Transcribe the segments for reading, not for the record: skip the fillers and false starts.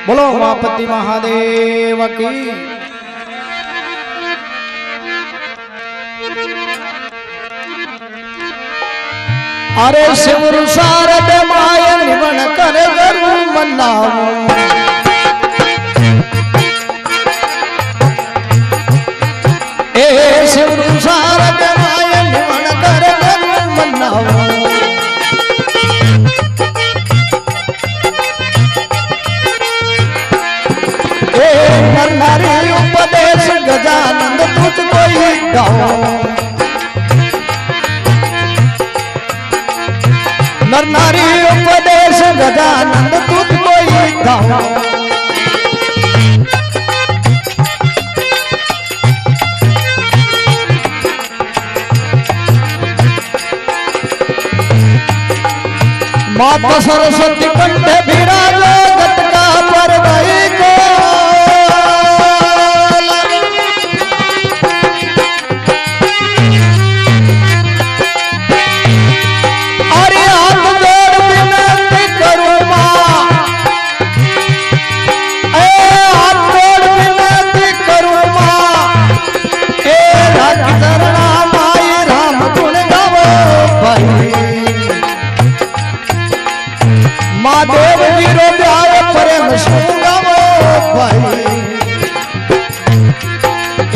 बोलो उमापति महादेव की। अरे शिव शारद माय निवन कर गरु मनाऊ ए शिव शारद माय निवन कर गरु मनाऊ नारी उपदेश गजानंद तुझको ही गाओ नर नारी उपदेश गजानंद तुझको ही गाओ माता सरस्वती कंठ विराजो गटका पर गई को महादेव वीरो प्यार प्रेम सुगावो भाई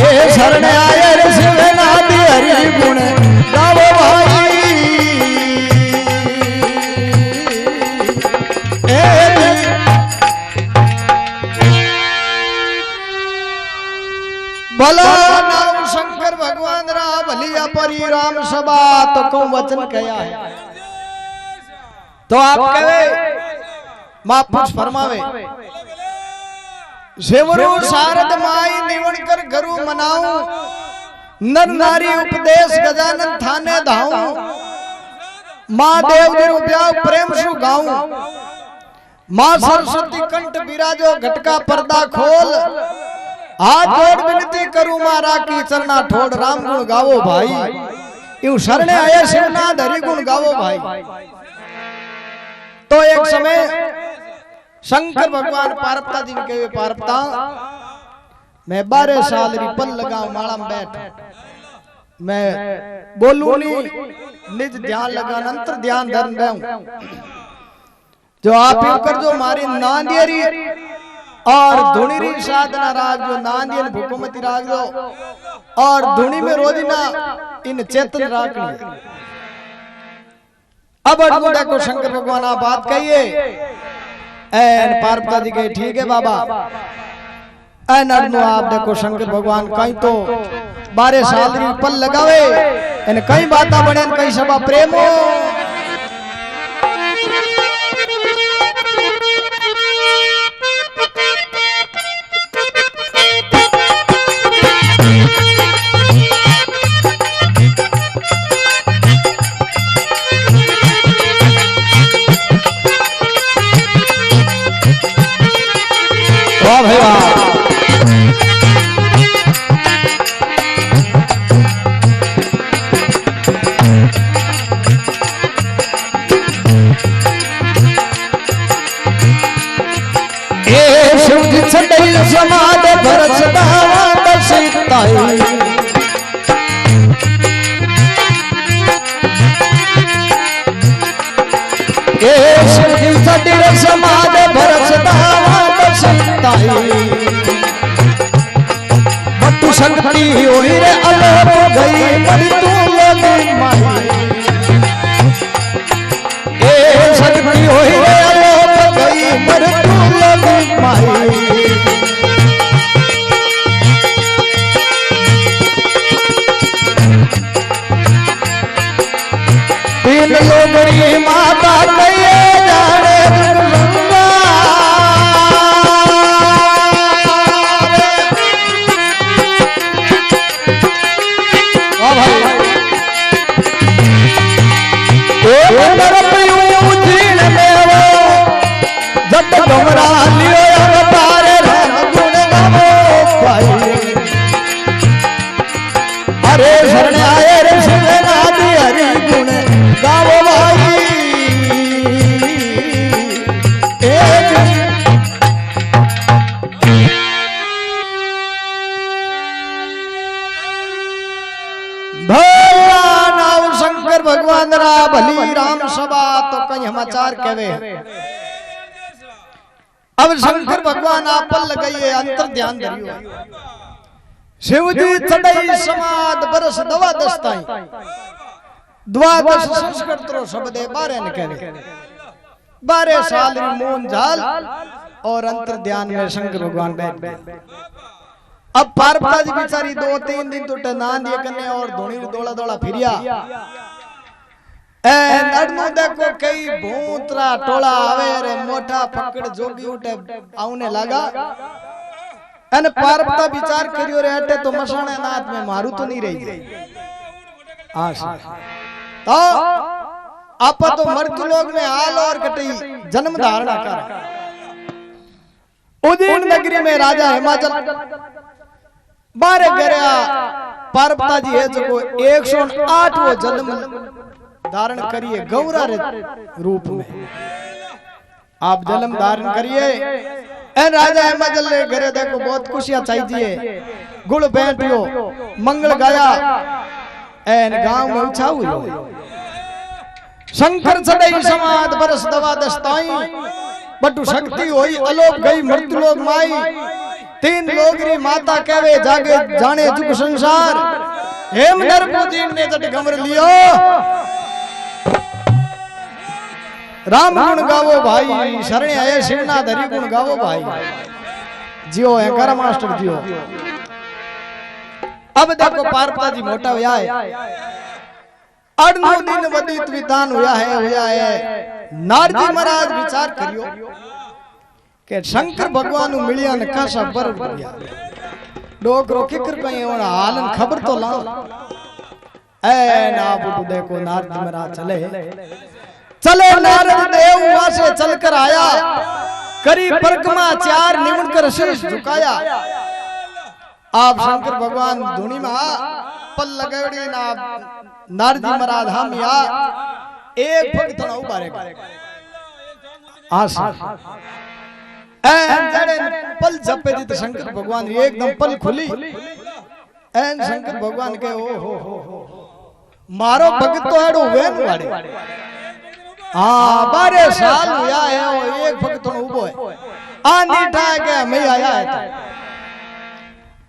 ए शरण आए रे शिवनाथ हरि गुण गावो भाई भला नाम शंकर भगवान रा भलिया परी राम सभा तो को वचन कया है तो आप कहे महापुरुष फरमावे शिवरु शारद माई निवण कर गरु मनाऊ नर नारी उपदेश गजानन थाने धाऊ महादेव गिरु ब्याह प्रेम सु गाऊं मां सरस्वती कंठ विराजो घटका पर्दा खोल हाथ जोड़ विनती करूं मारा की चरना ठोड़ राम गुण गावो भाई यूं शरणे आए शिवनाथ हरि गुण गावो भाई। तो एक समय शंकर भगवान पार्वता जी के पार्वता मैं 12 साल री पल लगाऊं माला में बैठ मैं बोलूं नहीं निज ध्यान लगा अंतर ध्यान धर्म रहूं जो आप यूं कर जो मारी नांदियरी और धुनी री साधना राग जो नांदियन भूपमती राग जो और धुनी में रोजिना इन चेतन राखनी। अब अड़गुड़ा को शंकर भगवान आप बात कहिए एन पार्वता जी कहे ठीक है बाबा एन अड़नु आप देखो शंकर भगवान कहीं तो 12 साल री पल लगावे एन कई बाता बने कई सभा प्रेमो वाह भाई वाह ए शिव जी छड़ई समाद भरस दावा दसिताई ए शिव जी छड़ई समाद भरस दावा बट्टू संगति होई रे अलोप गई मरी तू लोली माई ए संगति होई रे अलोप गई मरी तू लोली माई तीन लोगरी माता कहिए जाने अरे शरण आए रे शिवनाथ हरि गुण गावो भाई। शंकर भगवान रा भली राम सभा तो कई समाचार कहवे। अब शंकर भगवान आपल लगाइए अंतर ध्यान धरियो। शिव जी चढ़ई समाद बरस दवा दस्ताई द्वादश संस्कृत रो शब्द 12 ने करे 12 साल री मून झाल और अंतर ध्यान में शंकर भगवान बैठ गए। अब पार्वती जी बेचारी 2-3 दिन तो नान दिए कने और धोनी दौड़ा दौड़ा फिरिया ए नडनु देखो कई भूतरा टोला आवे रे मोटा पकड़ जोगी उठे आउने लगा अन पार्वती विचार करियो रे अटे तो मसाणे नाथ में मारू तो नहीं रही आशा तो आप तो मृत्यु लोक में हाल और कटई जन्म धारणा कर। उदयन नगरी में राजा हिमाचल बारे गया पार्वती जी है जो 108 वो जन्म धारण करिए गौरा रे रूप में आप जन्म धारण करिए। एन राजा हिमाचल ने घरे देखो बहुत खुशियां चाहिए गुड़ बैठियो मंगल गाया एन गांव में उछा हुई शंकर चढ़ई समाद बरस दवा दस्ताई बटू शक्ति होई अलोप गई मृत्यु लोक माई 3 लोगरी माता कहवे जागे जाने जुग संसार हेम नरपुजी ने जट गमर लियो राम गुण गावो भाई शरणे आए शिवना धरी गुण गावो भाई जियो है कर मास्टर जियो। अब देखो पार्वती जी मोटा हुआ है 8-9 दिन वदित विधान हुआ है नारदी महाराज विचार करियो के शंकर भगवान नु मिलिया ने कासा बर गया डोकरो किकर कई और हालन खबर तो ला ए ना बुडू देखो नारदी महाराज चले नारद देव वहां से चलकर आया करी परिक्रमा 4 निमन कर शीश झुकाया। आप शंकर भगवान धुनी में पल लगेड़ी ना नारद जी महाराज हम या एक भक्त ना उबारेगा आशा एन जड़े पल जपे दी शंकर भगवान एकदम पल खुली एन शंकर भगवान के ओ हो मारो भक्त तो एडो वेन वाड़े हां 12 साल हुआ है वो एक भक्त तो उबो है आ नीठा के मैं आया है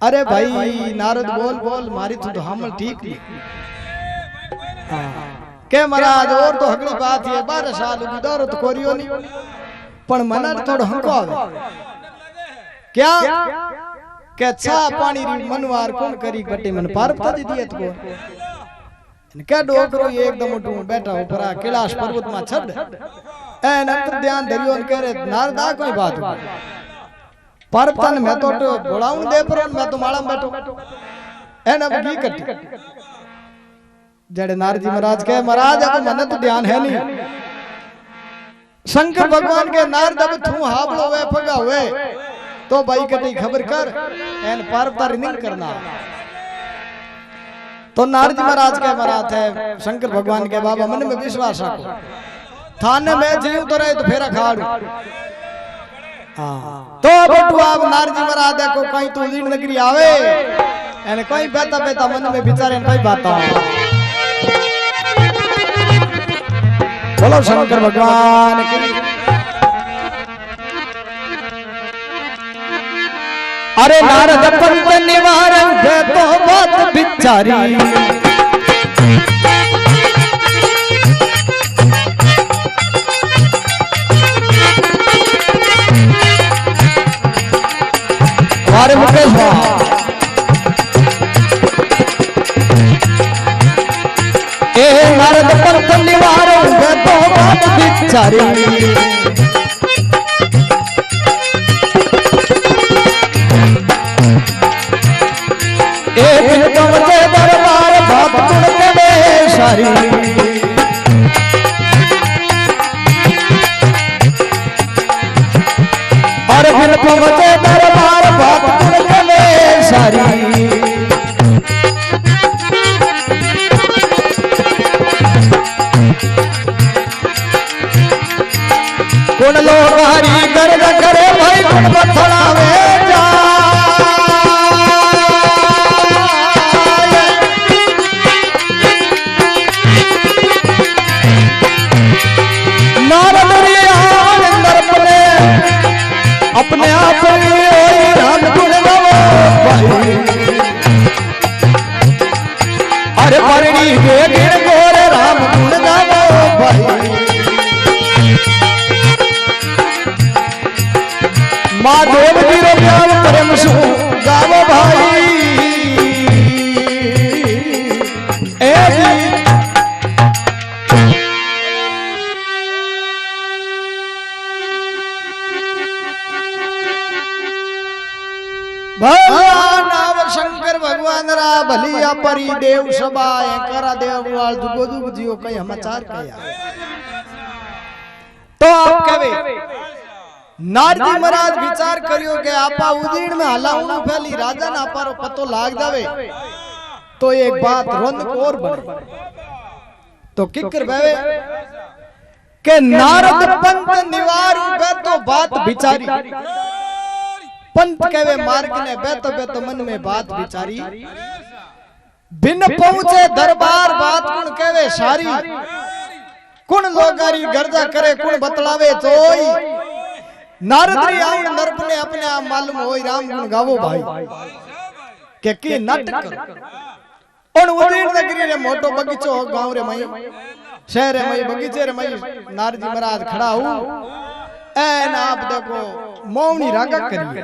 अरे भाई नारद बोल मारी तो हम ठीक नहीं के महाराज और तो अगली बात है 12 साल की दौरत कोरियो नहीं पण मना थोड़ो हंको आवे क्या के छा पानी री मनवार कौन करी गट्टी मन पार्वती जी दियत को के डोकरो ये एकदम उठू बैठा ऊपर कैलाश पर्वत में छड ए नंतर ध्यान धरियो न करे नारदा कोई बात पार्वती ने मैं तो बोलाऊं दे पर मैं तो माला में बैठो एन अब की कटी जड़े नारद जी महाराज के महाराज अब मन तो ध्यान है नहीं शंकर भगवान के नारद अब तू हाबलो वे फगा हुए तो भाई कटी खबर कर एन पार्वती नहीं करना तो नारद जी महाराज के महाराज है शंकर भगवान के बाबा मन में विश्वास रखो थाने में जीव तो रहे तो फेरा खाड़ू तो बटू आप नारद जी महाराज देखो कहीं तू उदयन नगरी आवे एन कोई बेता बेता मन में विचारे कोई बात बोलो शंकर भगवान की। अरे नारद पंत निवारण दे तो बात बिचारी हमारे मुकेश ए नारद पंत निवारण दे तो बात बिचारी दरबार बात सारी और फिर पहुंचे दरबार बात सारी कुण लोग हरी गर्द करे भाई कुण बथड़ावे जा परणी बेगिन गोर राम गुण गावो भाई माँ देव जी रो प्यार प्रेम सु गावो भाई ए भगवान शंकर भगवान रा भलिया परी देव सभा करा देव वाल दुगो दुग जियो कई समाचार कया तो आप कहवे नारदी महाराज विचार करियो के आपा उदीन में हलाउन फैली राजा ना पारो पतो लाग जावे तो एक बात रोन और बने तो किकर बेवे के नारद पंत निवार बे तो बात विचारी पंत कहवे मार्ग ने बेतो बेतो मन में बात विचारी बिन पहुंचे दरबार बात कुण कहवे सारी कुण लोगारी गर्जा करे कुण बतलावे तोई नारद आउन नरप ने अपने आप मालूम होई राम गुण गावो भाई के की नाटक करो उन उदीन नगरी रे मोटो बगीचो हो गांव रे मई शहर रे मई बगीचे रे मई नारद महाराज खड़ा हूं एन आप देखो मौनी रागा करिए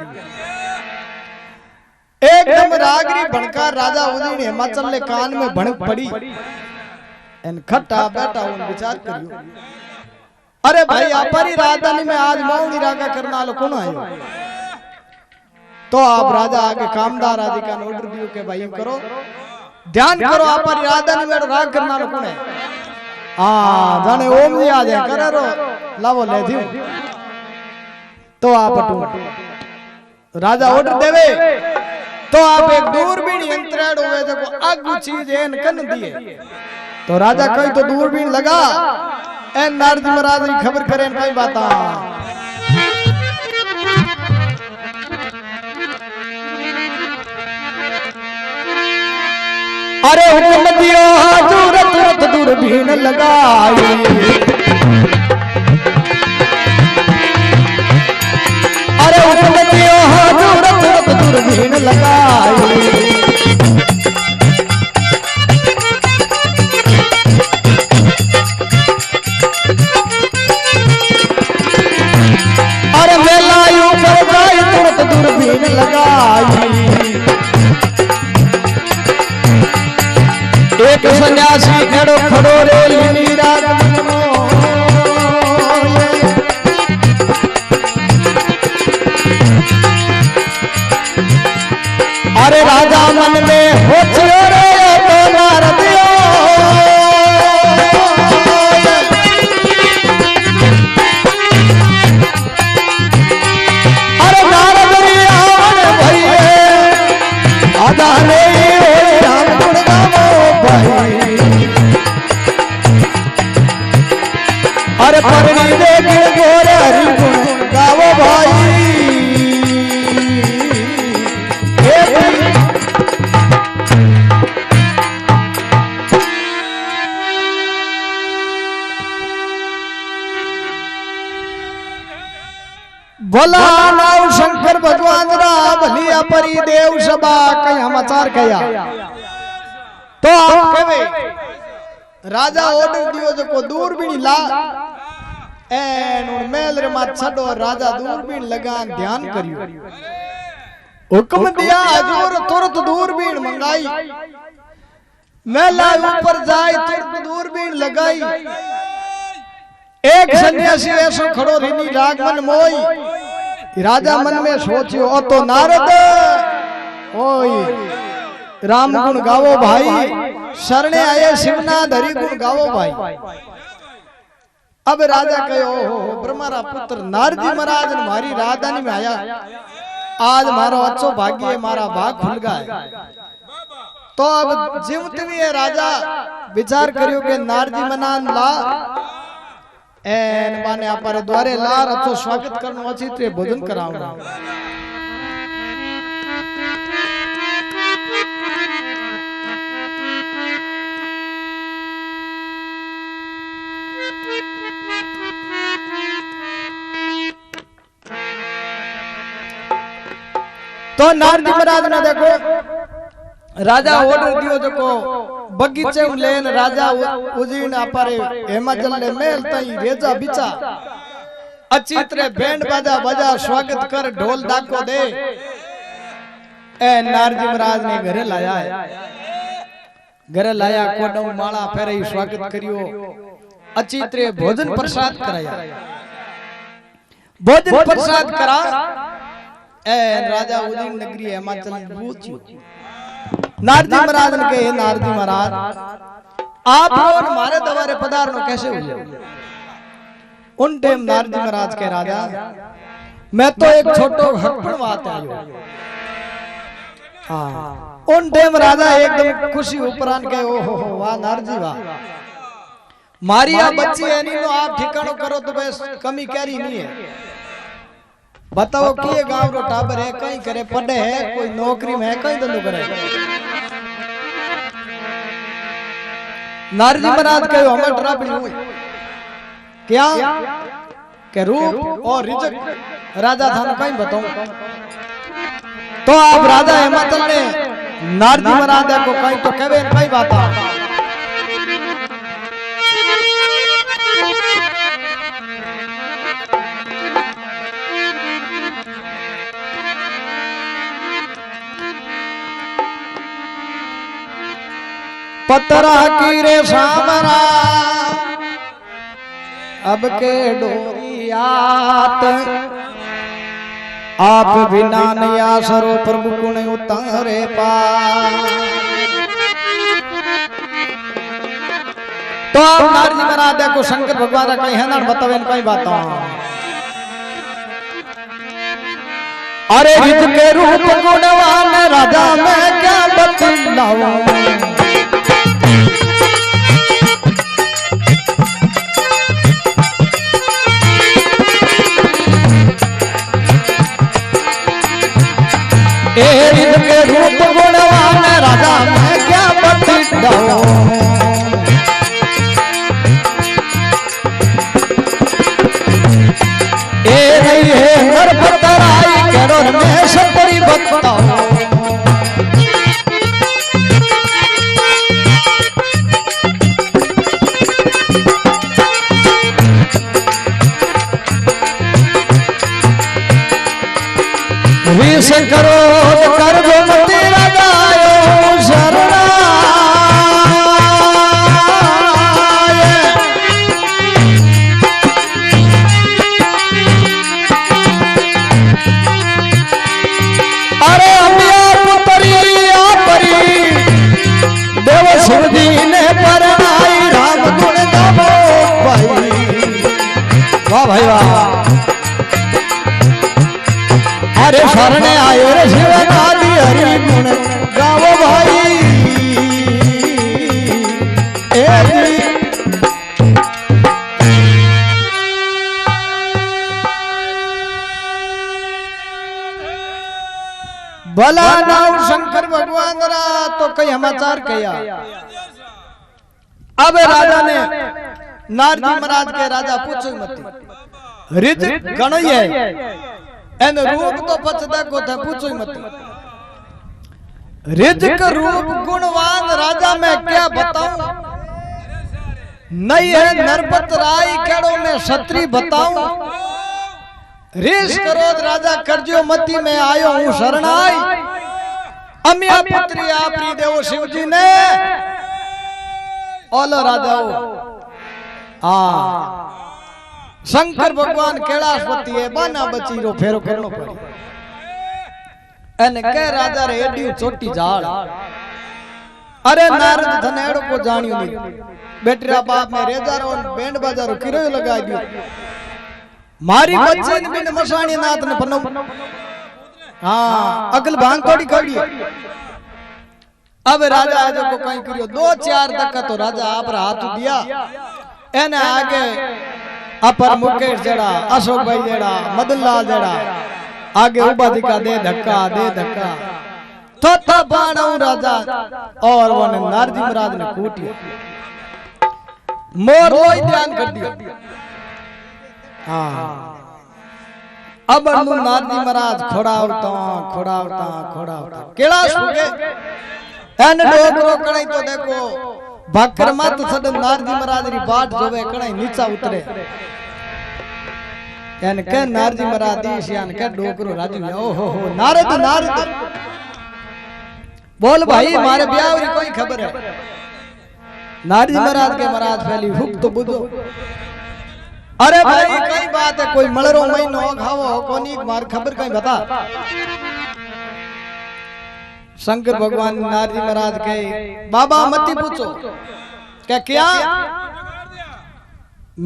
एकदम रागरी भणकार राजा उदीन हिमाचल ले कान में भणक पड़ी एन खट्टा बैठा उन विचार करियो अरे भाई आपरी राजधानी में आज मौनी रागा करना लो कौन आयो तो आप राजा आगे कामदार आदि का ऑर्डर दियो के भाई करो ध्यान करो आपरी राजधानी में राग करना लो कौन है हां जाने ओम जी आ जाए करे रो लावो ले दियो तो आप अटू राजा ऑर्डर देवे तो आप एक दूरबीन यंत्रेड होवे देखो आगू चीज एन कन दिए तो राजा कई तो दूरबीन लगा ए नारद महाराज की खबर करें कई बात अरे हुक्म दियो हाजूर तुरंत दूरबीन लगाई अरे हुक्म दियो हाजूर तुरंत दूरबीन लगाई अरे मेलायू पर जाई तुरंत दूरबीन लगाई एक सन्यासी खड़ो खड़ो रे लीनी राग अरे राजा मन में हो रे तो नारद अरे नारद भैया आधा राम गुण गावो भाई अरे परणी देख गोरे हरि गुण गावो भाई भला नाव शंकर भगवान रा भलिया परी देव सभा कई समाचार कया तो आप कहवे राजा ऑर्डर दियो जो दूरबीन ला एन उन मेल रे मात छडो राजा दूरबीन लगा ध्यान करियो हुक्म दिया हजूर तुरंत दूरबीन मंगाई मेला ऊपर जाए तुरंत दूरबीन लगाई एक सन्यासी ऐसो खड़ो रिनी राग मन मोई राजा मन में सोचियो ओ तो नारद ओई राम गुण गावो भाई शरणे आए शिवनाथ हरि गुण गावो भाई अब राजा कहो हो ब्रह्मारा पुत्र नारद जी महाराज हमारी राजधानी में आया आज मारो अच्छो भाग्य मारा भाग खुल गया तो अब जीवत भी है राजा विचार करियो के नारद जी मनान ला एन माने आपरे द्वारे लार अच्छो स्वागत करनो अछि ते भोजन करावो तो नारद महाराज ने देखो राजा ऑर्डर दियो जो बगीचे में लेन राजा उजीन अपरे हिमाचल ले मेल तई रेजा बिचा अचित्रे बैंड बाजा बजा स्वागत कर ढोल डाको दे ए नारजी महाराज ने घरे लाया है घरे लाया कोडौ माला फेरे स्वागत करियो अचित्रे भोजन प्रसाद कराया भोजन प्रसाद करा ए राजा उदयन नगरी हिमाचल पूछियो नारजी महाराज ने कहे नारजी महाराज आप लोग हमारे दरबार पधारनो कैसे हुए उन टाइम नारजी महाराज के राजा मैं तो एक छोटो हकपण बात आयो हाँ उन टाइम राजा एकदम खुशी उपरान के ओ हो वाह नारजी वाह मारी आ बच्ची है नहीं नो आप ठिकानो करो तो बस कमी कैरी नहीं है बताओ कि ये गांव रो टाबर है कहीं करे पढ़े है कोई नौकरी में है कहीं धंधो करे नारजी महाराज कहो हमें ट्रबल हुई क्या के रूप और रिजक राजा थाने कहीं बताऊं तो आप राजा हिमाचल ने नारजी महाराज को कहीं तो कहे कहीं बात पतरा की रे सामरा अब के डोरियात आप बिना नया सरो प्रभु गुण उतारे पा तो आप नारजी महाराज को शंकर भगवान का कहीं है ना बतावे कहीं बात अरे रित के रूप गुणवान राजा मैं क्या बतलाऊं के रूप गुणवान राजा मैं क्या बतलाऊं ए नहीं है हर पतराई करो मैं सतरी बताऊं विष करो कर दो मती राजायो शरणा अरे अम्बिया पुत्री आपरी देव शिव जी ने परनाई राम गुण गावो भाई वाह भाई वाह अरे शरण आयो रे शिवनादि हरि गुण गावो भाई भला नाम शंकर भगवान रा तो कई समाचार कया अब राजा ने नारजी महाराज के राजा पूछो मत रिज गणो है एन रूप तो पचदा को था पूछो मत रिजक रूप गुणवान राजा मैं क्या बताऊं नहीं है नरपत राय केड़ो में क्षत्रि बताऊं ऋष क्रोध राजा करजो मती में आयो हूं शरणाई अमिया पुत्री आपरी देव शिव जी ने ओलो राजाओ शंकर भगवान कैलाशपति है बाना बची रो फेरो करनो पड़ी एने के राजा रे एडी छोटी झाड़ अरे नारद धनेड़ो को जानियो नहीं बेटरा बाप में रेजा रो बैंड बाजा रो किरो लगा दियो मारी बच्चे ने बिन मसाणी नाथ ने पन्नो हां अगल भांग कोड़ी कोड़ी अब राजा आज को कहीं करियो 2-4 तक तो राजा आप हाथ दिया एने आगे अपर मुकेश जड़ा अशोक भाई जड़ा मदन लाल जड़ा आगे उबा दिखा दे धक्का तो बाणौ राजा और वन नारजी महाराज ने कूटिया मोर लोई ध्यान कर दिया हाँ अब नारजी महाराज खोड़ा उठता कैलाश हो गए एन डोकरो कणाई तो देखो भाकर मत सद नारदी महाराज री बाट जोवे कणाई नीचा उतरे एन के नारदी महाराज दीश यान के डोकरो राजी ओ हो नारद नारद बोल भाई मारे ब्याह री कोई खबर है नारदी महाराज के महाराज पहली हुक तो बुझो अरे भाई कई बात है कोई मलरो महीनो खावो कोनी मार खबर कहीं बता शंकर भगवान नारदी महाराज के बाबा मत पूछो क्या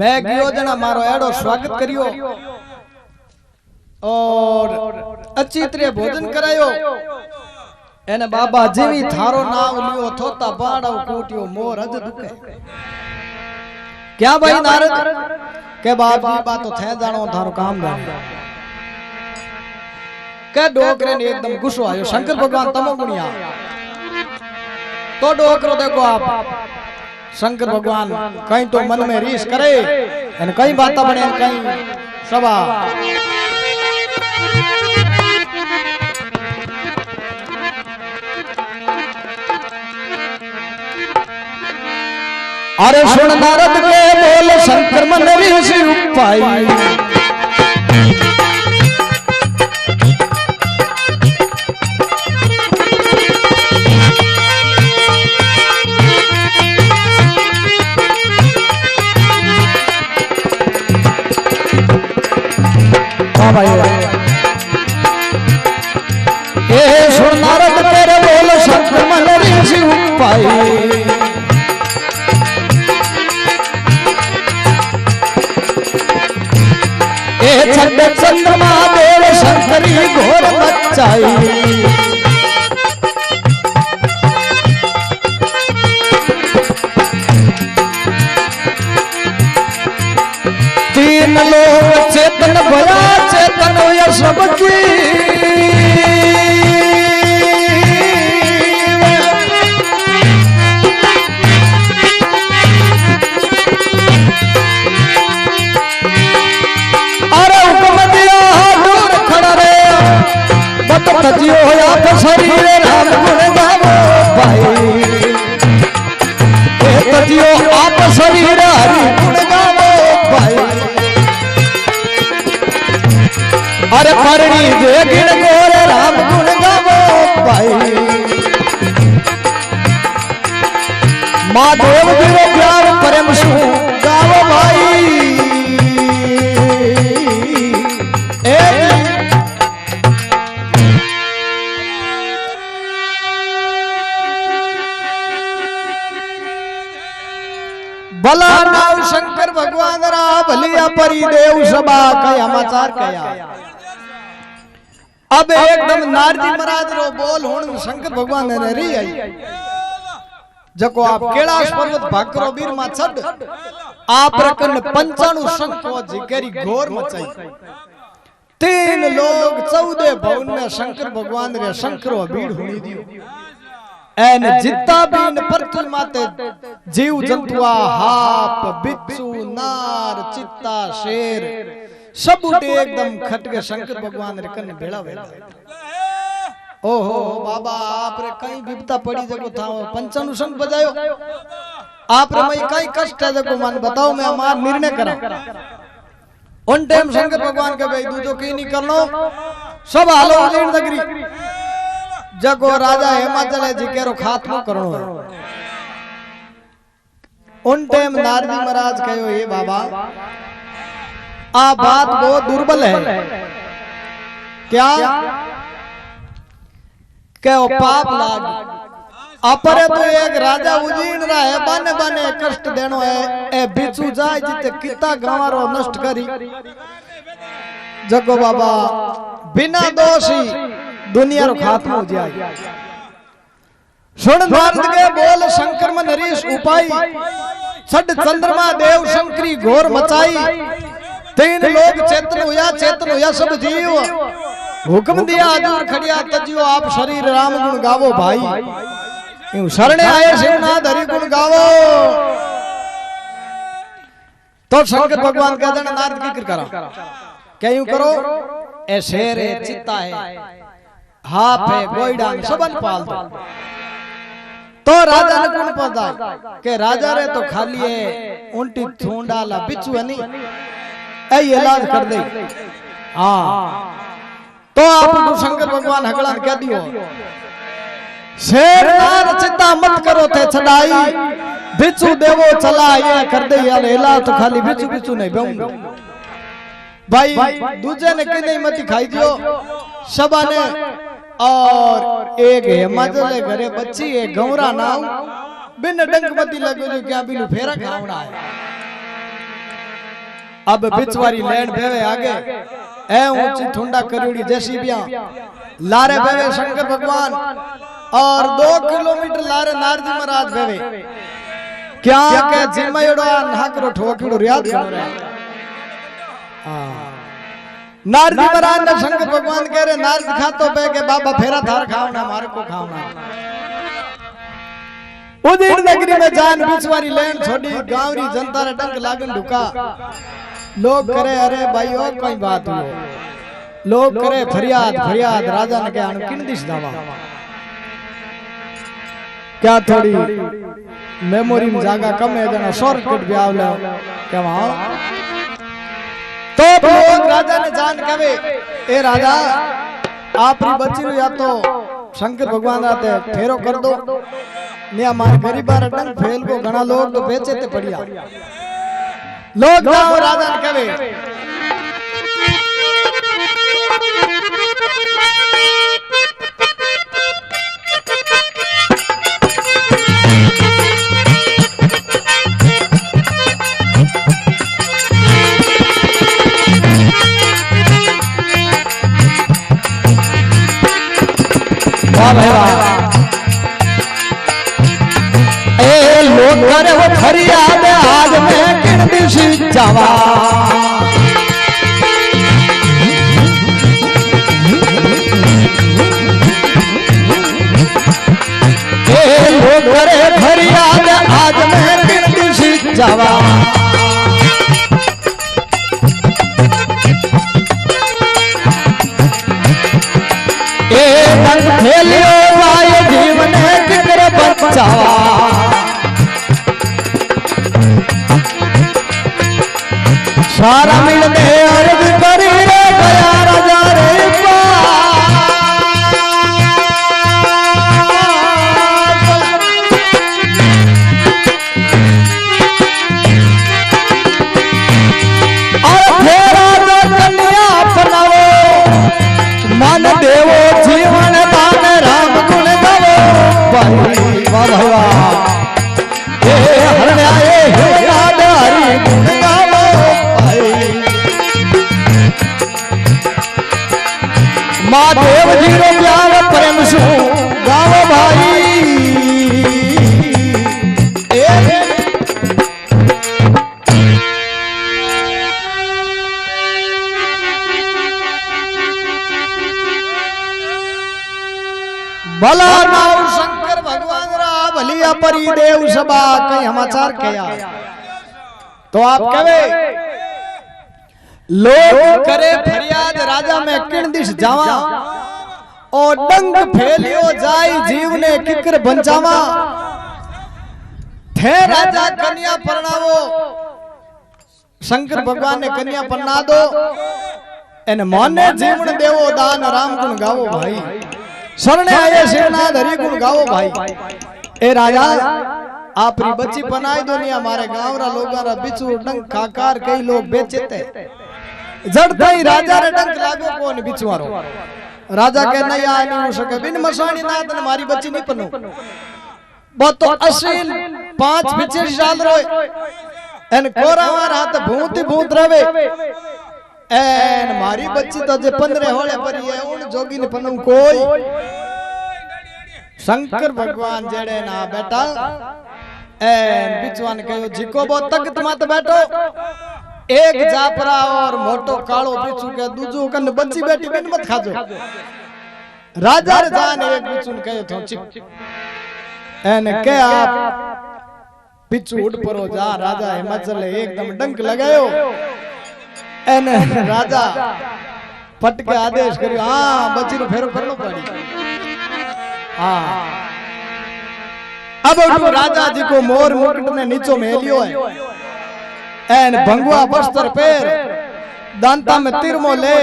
मैं गयो जना मारो एडो स्वागत करियो और अच्छी तरह भोजन करायो एने बाबा जेवी थारो नाम लियो थोता बाड़ो कूटियो मोर अज दुखे क्या भाई नारद के बाप जी बात तो थे जानो थारो काम जानो के डोकरे ने एकदम गुस्सो आयो शंकर भगवान तमो गुणिया तो डोकरो देखो आप शंकर भगवान कहीं तो मन में रीस करे एन कई बातें बने कहीं सभा अरे सुन नारद के बोल शंकर मन रीस उपाई ए सुन नारद तेरे बोल शंकर मन रीस उपाई ए छंद चंद्रमा देव शंकरी घोर मचाई तीन लोग चेतन भया चेतन या सबकी अरे हुक्म दिया दूर खड़ा रे बत तजियो होया तो शरीर राम गुण गावो भाई ए तजियो आप शरीर हरि गुण गावो भाई अरे परणी दे गिण गोर राम गुण गावो भाई माधव गिरो प्यार प्रेम सु गावो भाई भला नाव शंकर भगवान रा भलिया परी देव सभा कया समाचार कया अब एकदम नारदी महाराज रो बोल हुन शंकर भगवान ने री आई जको आप कैलाश पर्वत भाकरो वीर मा छड आप रकन 95 शंको जिगरी घोर मचाई तीन लोग 14 भवन में शंकर भगवान रे शंकरो भीड़ हुनी दियो एन जितना भी पृथ्वी माते जीव जंतुआ हाप बिच्छू नार चित्ता शेर सब उठे एकदम खटके शंकर भगवान रे कन भेड़ा वेला ओहो बाबा आप रे कई विपता पड़ी जको था 95 शंख बजायो आप रे मई कई कष्ट है जको मन बताओ मैं हमार निर्णय करा उन टाइम शंकर भगवान के भाई दूजो की नहीं करनो सब हालो उलीन नगरी जगो राजा हिमाचल जी केरो खात्मो करणो है उन टाइम नारदी महाराज कहो ये बाबा आ बात बहुत दुर्बल है क्या कहो पाप लाग अपरे तो एक राजा उजीन रहा है बने बने कष्ट देनो है ए बिच्छू जाए जिते कितना गांवारो नष्ट करी जगो बाबा बिना दोषी दुनिया रो खात्मा हो जाए सुन नारद के बोल शंकर मन रीस उपाई छड चंद्रमा देव शंकरी घोर मचाई तीन लोग चेतन हुआ सब जीव हुक्म दिया हजूर खड़िया तजियो आप शरीर राम गुण गावो भाई यूं शरणे आए शिवनाथ हरि गुण गावो तो शंकर भगवान कहते हैं नारद की करा क्या यूं करो ए शेर है चित्ता है हाफ है गोइडा सबन पाल दो तो राजा ने कौन पता के राजा रे तो खाली है उल्टी थूंडाला बिच्छू है नहीं ऐ इलाज कर दे। हाँ तो आप शंकर भगवान हगड़ा कह दियो शेर नार चिंता मत करो थे चढ़ाई बिच्छू देवो चला ये कर दे यार इलाज तो खाली बिच्छू बिच्छू नहीं बेऊंगा भाई दूजे ने कि नहीं मती खाई दियो सबा ने और एक हिमाचल घरे बच्ची एक गौरा नाम बिन डंक मती लगो जो क्या बिनु फेरा खावना है। अब बिचवारी लैंड बेवे आगे ए ऊंची ठुंडा करूड़ी जैसी बिया लारे बेवे शंकर भगवान और 2 किलोमीटर लारे नारजी महाराज बेवे क्या के जिम्मेड़ो नाकरो ठोकड़ो रियाद कर रहा है। नारजी महाराज ने शंकर भगवान कह रहे नारद खातो पे के बाबा फेरा थार खावना मारे को खावना। उदीर नगरी में जान बिचवारी लैंड छोड़ी गांवरी जनता रे डंक लागन ढुका लोग करे अरे भाई ओ कोई बात हो लोग करे फरियाद फरियाद राजा ने कहा किन दिस दावा क्या थोड़ी मेमोरी में जागा कम है जना शॉर्टकट भी आवला क्या वहां तो लोग राजा ने जान कहे ए राजा आप री बच्ची या तो शंकर भगवान आते फेरो कर दो ने हमारे गरीबा रटन फेल को घना लोग तो बेचे थे बढ़िया लोग जाओ राजा ने कहे ए लोग करे वो फरियाद आज मैं किन दिशी जावा ए लोग करे फरियाद आज मैं किन दिशी जावा खेलियो वाय जीवन किकर बचावा सारा मिल दे अर्ज करी रे गया राजा रे और फेरा जो कन्या अपनाओ मन देवो जीवन दान राम गुण गावो भाई वाह भाई वाह हे हरण्याए हे नाद हरि गुण गावो भाई मां देव जी रो प्यार प्रेम सु गावो भाई भला नाउ शंकर भगवान रा भलिया परी देव सभा कई समाचार कया तो आप कहे लोग करे फरियाद राजा में किन दिश जावा और डंग फैलियो जाई जीव ने किकर बंचावा थे राजा कन्या परणावो शंकर भगवान ने कन्या परना दो एन माने जीवन देवो दान राम गुण गावो भाई शरणे आए शिवनाथ हरि गुण गाओ भाई ए राजा आप री बच्ची बनाई दुनिया हमारे गांव रा लोगा रा बिचू डंक खाकार कई लोग बेचते जड़ते ही राजा रे डंक लागो कोन बिचवारो राजा के नहीं आ नहीं हो सके बिन मसानी नाथ ने मारी बच्ची नहीं पनो बहुत तो असील 5 बिचर साल रोए एन कोरावार हाथ भूत भूत रवे एन मारी बच्ची तो जे 15 होले परी है उन जोगी ने पनम कोई शंकर भगवान जेड़े ना बेटा एन बिचवान कहो जिको बो तख्त मत बैठो एक जापरा और मोटो कालो बिचू के दूजो कन बच्ची बेटी बिन मत खाजो राजा रे जान एक बिचू ने कहो तो चिप एन के आप बिचू उड़ परो जा राजा हिमाचल एकदम डंक लगायो एन राजा पट के आदेश करियो हां बच्ची रो फेरो करनो पड़ी हां अब राजा जी को मोर मुकुट ने नीचो मेलियो है एन भंगुआ बस्तर पेर दांता में तिरमो ले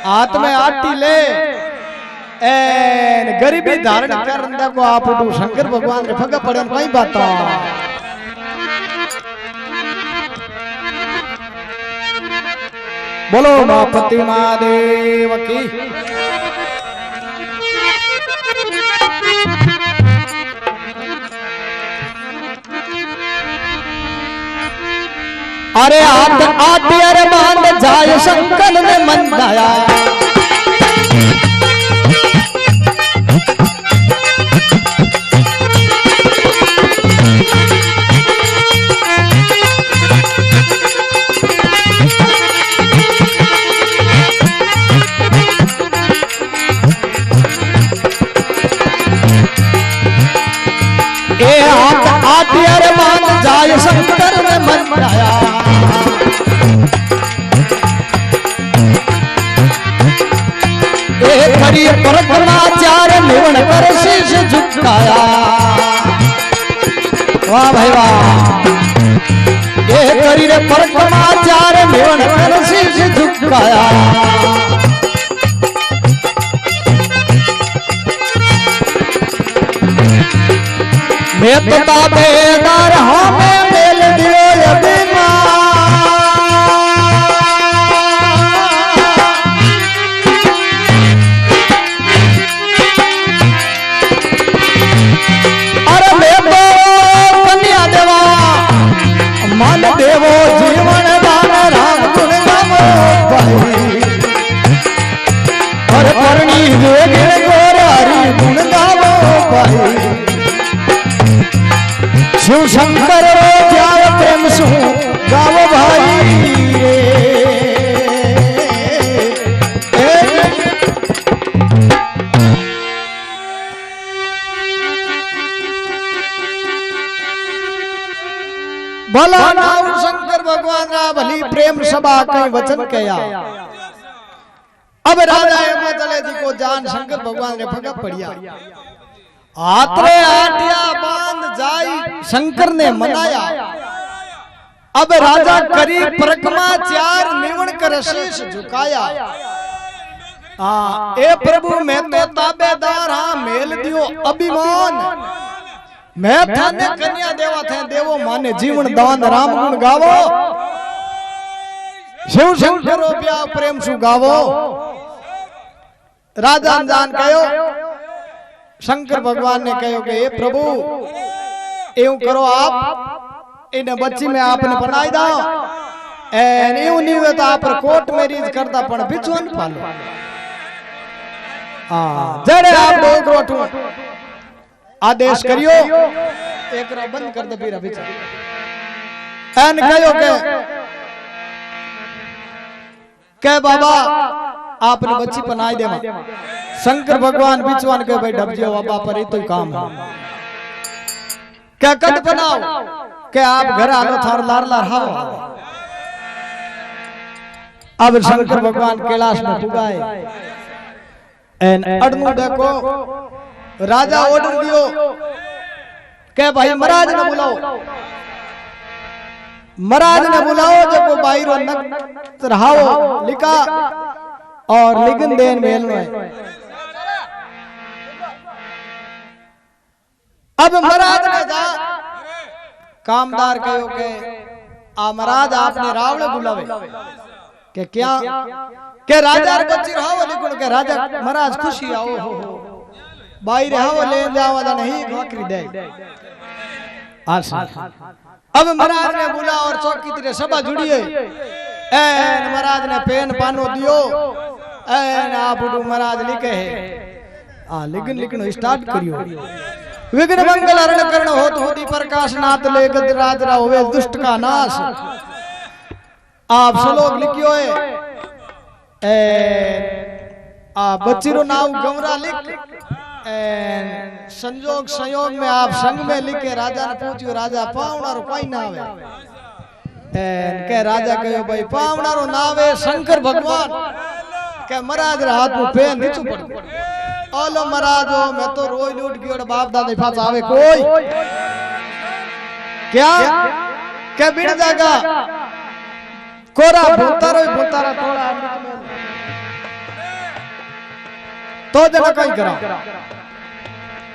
हाथ में आटी ले एन गरीबी धारण करने को आप शंकर भगवान के भगा पड़े कई बात बोलो मापति महादेव की। अरे हाथ आटी अरे बांध जाय शंकर ने मन गाया आटी अरे बांध जाय शंकर ने मन गाया खरी परमाचार निवण कर शीश झुकाया। वाह भाई वाह ये करी रे परमाचार निवण कर शीश झुकाया। मैं तो ताबेदार हाँ मैं मेल दियो यदीमा अरे मैं तो कन्या देवा मन देवो जीवन दान राम गुण गावो भाई और करणी वेगिन गोर हरि गुण गावो भाई। शिव शंकर रो जाय प्रेम सु गावो भाई भला नाम शंकर भगवान रा भली प्रेम सभा कई वचन कया। अब राजा हिमाचले जी को जान शंकर भगवान ने भगा पड़िया आत्रे आटिया बांध जाई शंकर ने मनाया। अब राजा करी परिक्रमा चार निवण कर शीश झुकाया। ए प्रभु मैं तो ताबेदार हाँ मेल दियो अभिमान मैं थाने कन्या देवा थे देवो माने जीवन दान राम गुण गावो शिव शंकर प्या प्रेम सु गावो। राजा जान कहो शंकर भगवान ने कहो कि हे प्रभु एवं करो आप इन बच्ची में आपने बनाई दो एन यूं नहीं हुए तो आप कोर्ट मैरिज करता पण बिचवन पालो जड़े आप दो रोटू आदेश करियो एक रो बंद कर दे फिर बिच एन कहो के बाबा आपने बच्ची बनाई देवा। शंकर भगवान बिचवान के भाई ढब जियो बाबा पर तो काम है क्या कट बनाओ के आप घर आलो थार लार लार हाओ। अब शंकर भगवान कैलाश में पुगाए एन अडनु देखो राजा ऑर्डर दियो के भाई महाराज ने बुलाओ महाराज ने बुलाओ जो बाईरो नक्त रहाओ लिखा और लिगन देन मेल में। अब महाराज ने जा कामदार कहो के आ महाराज आपने रावण बुलावे के क्या के राजा बच्ची रहाओ लिखण के राजा महाराज खुशी आओ हो बाई रहाओ ले जावा नहीं बकरी दे अब महाराज ने बुला और चौकी तेरे सभा जुड़िए एन महाराज ने पेन पानो दियो एन आप महाराज लिखे है लिखन लिखन स्टार्ट करियो। विघ्न मंगल हरण करण होत होती प्रकाश नाथ ले गजराज रा होवे दुष्ट का नाश। आप श्लोक लिखियो है आप बच्ची रो नाम गमरा लिख संजोग संयोग में आप संग में लिखे राजा ने पूछियो राजा पावना रो कोई ना आवे के राजा कहो भाई पावना रो नावे शंकर भगवान के महाराज रा हाथ में पेन नीचू पड़ ओलो महाराज हो मैं तो रोई लूट गयो बाप दादा फाच आवे कोई क्या के बिन जागा कोरा भूतारा थोड़ा तो जना कई करा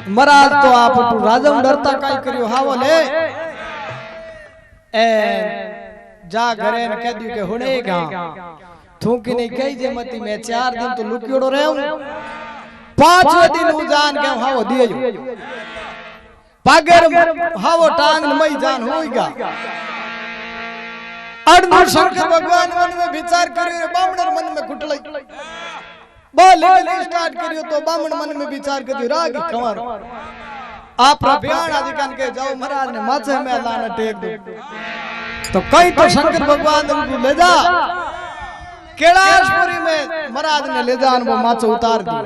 महाराज तो आप राजम डरता कई करियो हावो ले ए जा घरे न कह दियो के हुणे गा थूकी नहीं कही जे मती मैं 4 दिन तो लुकियोड़ो रहूं 5वें दिन उ जान के हावो दियो पागर हावो टांग मई जान होईगा अड़नु शंकर भगवान मन में विचार करियो बामण मन में कुटलई बोले स्टार्ट करियो तो बामण मन में विचार करियो राग कंवर आप बयान आदि कान के जाओ महाराज ने माथे में लाना टेक दे तो कई तो शंकर भगवान उनको ले जा कैलाशपुरी में महाराज ने ले जा वो माथे उतार दिया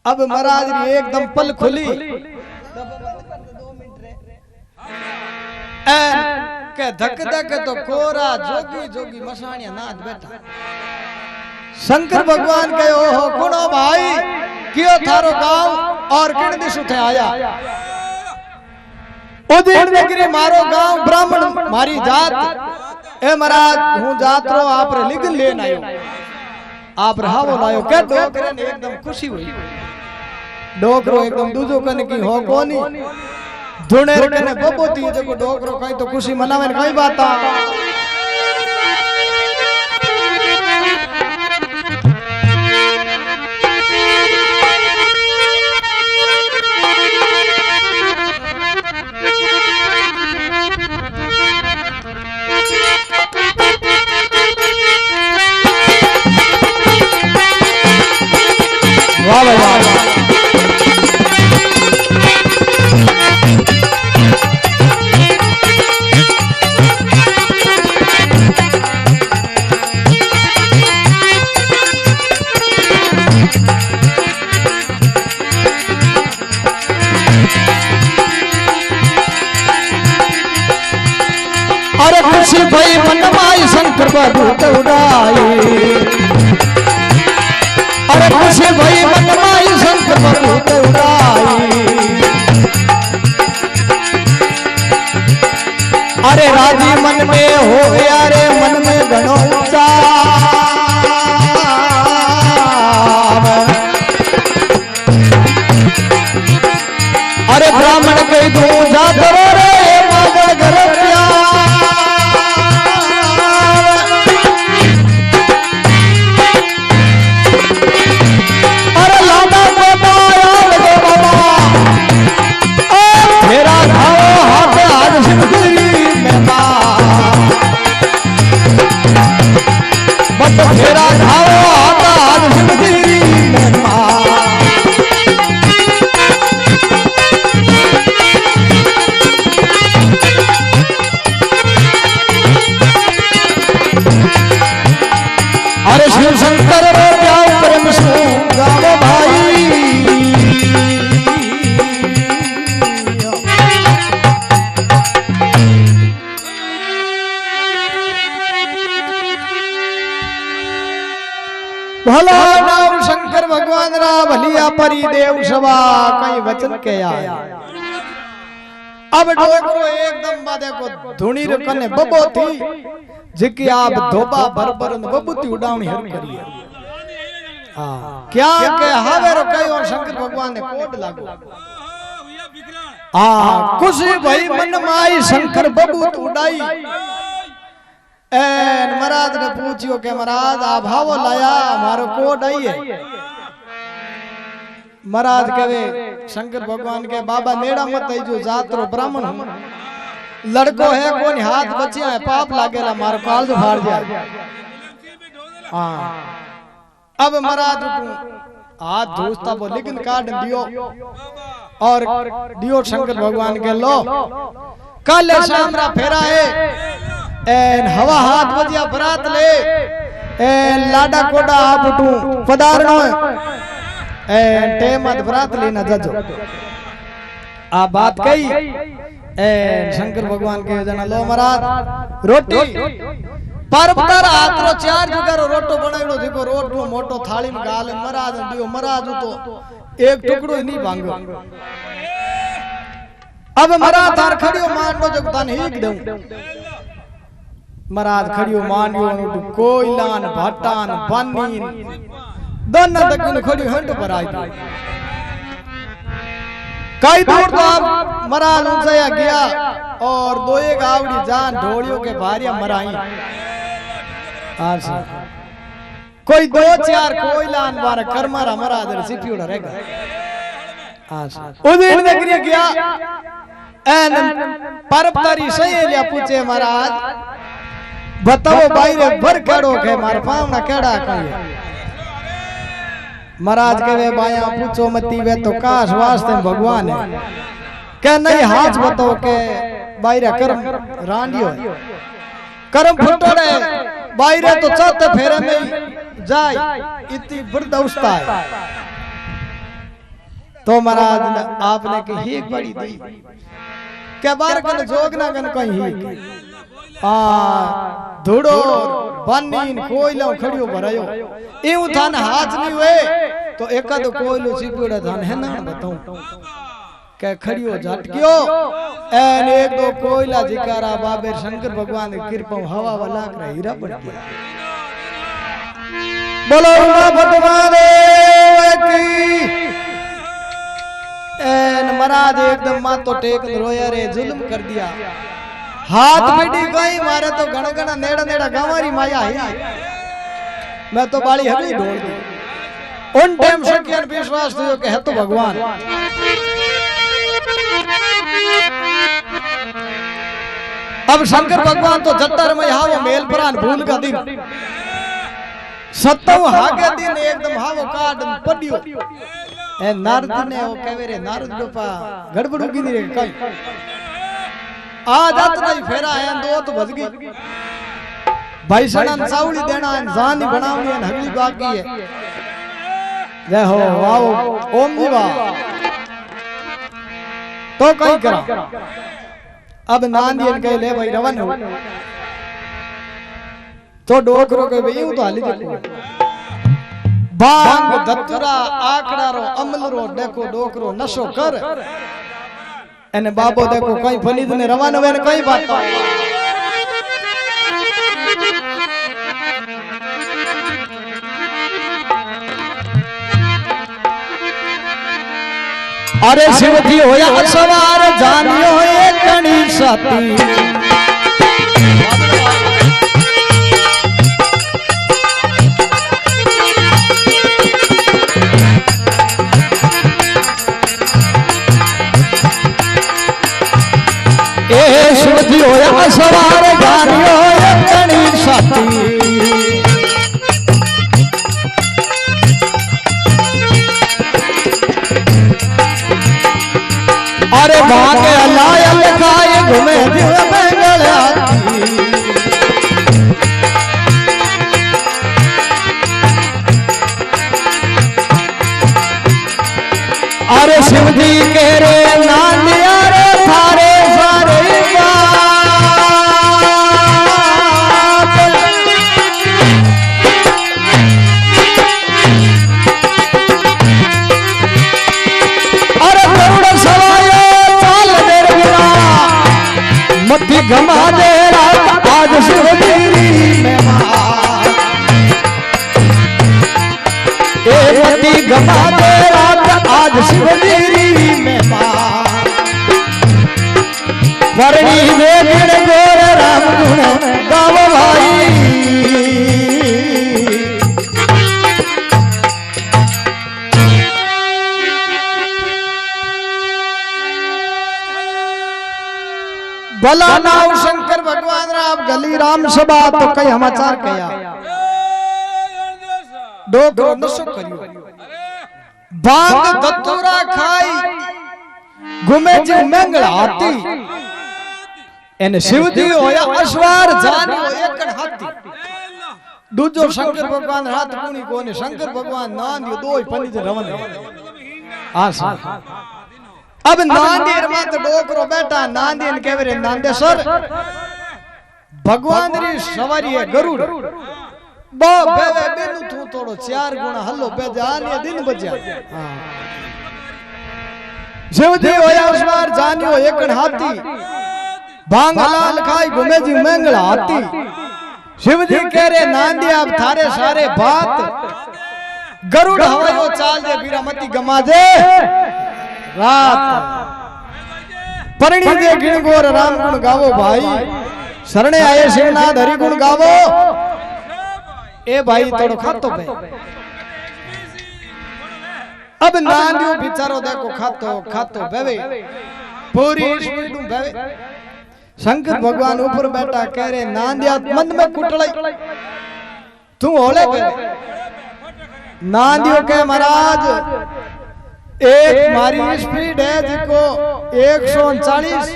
अब महाराज ने एकदम पल खुली के धक धक तो कोरा जोगी जोगी मसानिया नाथ बैठा शंकर भगवान के ओहो गुणो भाई क्यों थारो गांव और किन दिस उठे आया उदिन नगरी मारो गांव ब्राह्मण मारी जात ए महाराज हूं जात रो आप रे लिख लेन आयो आप रहावो लायो के डोकरे ने एकदम खुशी हुई डोकरो एकदम दूजो कने की हो कोनी धुनेर कने बबोती जको डोकरो कई तो खुशी मनावे कई बाता वाह वाह अरे खुशी भई मन माई शंकर बाबू उड़ाई अरे खुशी भई मन माई शंकर बाबू उड़ाई अरे राजी मन में हो गया रे मन में घणो उत्साह अरे ब्राह्मण कह दूं जात रे मागल घर तेरा घाव आता आज जिंदगी में अरे शिव शंकर रो जाओ प्रेम सो गाओ भाई भला नाम शंकर भगवान रा भलिया परी देव सभा कई वचन के आया अब डोकरो एकदम बादे को धुनी रे कने बबो थी जिकी आप धोबा भर बबूती उडावनी हर करिए हां क्या के हावेरो कई और शंकर भगवान ने कोड लागो हां खुशी भई मन माई शंकर बबूत उडाई एन महाराज ने पूछियो के महाराज आप हावो लाया मारो कोड आई है महाराज कहे शंकर भगवान के बाबा नेड़ा मत आई जो जातरो ब्राह्मण लड़को है कोनी हाथ बचिया है पाप लागेला मारो काल जो फाड़ जाए हां अब महाराज को हाथ धोस्ता वो लेकिन काट दियो और दियो शंकर भगवान के लो कल शाम रा फेरा है एन हवा हाथ बजिया बरात ले एन लाडा कोडा आपटू पधारनो एन टेमत बरात लेना जजो आ बात कही एन शंकर भगवान के जना लो महाराज रोटी परपतर आतरो 4 जुगारो रोटो बनावनो देखो रोटो मोटो थाली में गाल महाराज दियो महाराज तो एक टुकड़ो ही नहीं भांगो अब महाराज थार खड़ियो मांडो जब तन हीक दूं महाराज खड़ियो मांडियो कोयलान भाटान बनीन दोनों तक खड़ियो हंड पर आई कई दूर तो आप महाराज उनसे गया और दो एक आवड़ी जान ढोलियों के भारिया मराई कोई 2-4 कोयलान बार कर्मारा महाराज सिपियोड़ा रहेगा उदिन नगरी गया एन परपतारी सहेलिया पूछे महाराज बताओ बाहरे भर केड़ो के मार पावना केड़ा कहिए महाराज कहे बाया पूछो मती वे तो काश वास्ते भगवान है के नहीं हाथ बताओ के बाहरे कर्म रांडियो कर्म फुटड़े बाहरे तो चौथे फेरे में जाए इतनी बर्दाश्ता है तो महाराज आपने की एक बड़ी दी क्या बार कन जोगना कन कहीं धुड़ो बनीन कोयलो खड़ियो भरायो एवं थान हाथ नहीं हुए तो एका तो कोयलो सिपड़ा थान है ना बताऊं क्या खड़ियो झटकियो एन एक दो कोयला जिकारा बाबे शंकर भगवान की कृपा हवा वाला कर हीरा पड़ गया बोलो भगवान की एन महाराज एकदम मातो टेक रोया रे जुल्म कर दिया हाथ पीटी गई मारे तो घना घना नेड़ा नेड़ा गांवारी माया है मैं तो बाली हमी ढोल दी उन टाइम से किया विश्वास थियो के है तो भगवान अब शंकर भगवान तो जट्टर में हाव मेल प्राण भूल का दिन सत्तव हागे दिन एकदम हाव काट पडियो ए नारद ने वो कहवे रे नारद गोपा गड़बड़ू की रे कई आज अत नहीं फेरा है दो तो बज गई भाई सनन साउली देना है जान ही बनावनी है हगली बाकी है जय हो वाओ ओम जी वाह तो कहीं करा अब नांदियन कह ले भाई रवन हो तो डोकरो के भाई यूं तो हाली देखो बांग दत्तरा आकड़ा रो अमल रो देखो डोकरो नशो कर एने बाबो देखो कहीं फलीद ने रवान हुए ने कहीं बात अरे शिव जी होया सवार जानियो एक कणी साथी ए शिव जी होया सवार जानियो एक कणी साथी अरे भागे लायल खाए घूमे दिव मंगल अरे शिव जी के रे नानिया रे थारे सारे मती घमा दे रात आज शिवगिरी में ए मती घमा दे रात आज शिवगिरी में वर्णी वेगण गोर राम गुण गाव भाई भला नाव शंकर भगवान राम गली राम सभा तो कई समाचार कया डोकरो नशो करियो भांग दत्तूरा खाई घूमे जी मंगल हाथी एने शिव जी होया अश्वार जानी हो एकन हाथी दूजो शंकर भगवान हाथ कुणी कोने शंकर भगवान नान यो दोई पनी जे रवन आसा अब नांदेर मत डोकरो बेटा नांदेन केवरे नांदेश्वर भगवान री सवारी है गरुड़ बा बेवे बेनु तू तोड़ो 4 गुणा हल्लो बे जाने दिन बजा हां शिवजी होया उसवार जानियो एकण हाथी भांगलाल खाई घूमे जी मंगला हाथी शिवजी कह रे नांदी आप थारे सारे बात गरुड़ हवायो चाल दे बीरा मती गमा दे रात परणी दे गिण गोर राम गुण गावो भाई शरणे आए शिवनाथ हरि गुण गावो ए भाई तोड़ो खातो पे अब नांदियो बिचारो देखो खातो खातो बेवे पूरी स्पीड में बेवे शंकर भगवान ऊपर बैठा कह रे नांदिया मन में कुटलाई तू होले बेवे नांदियो के महाराज एक मारी स्पीड है जिको 139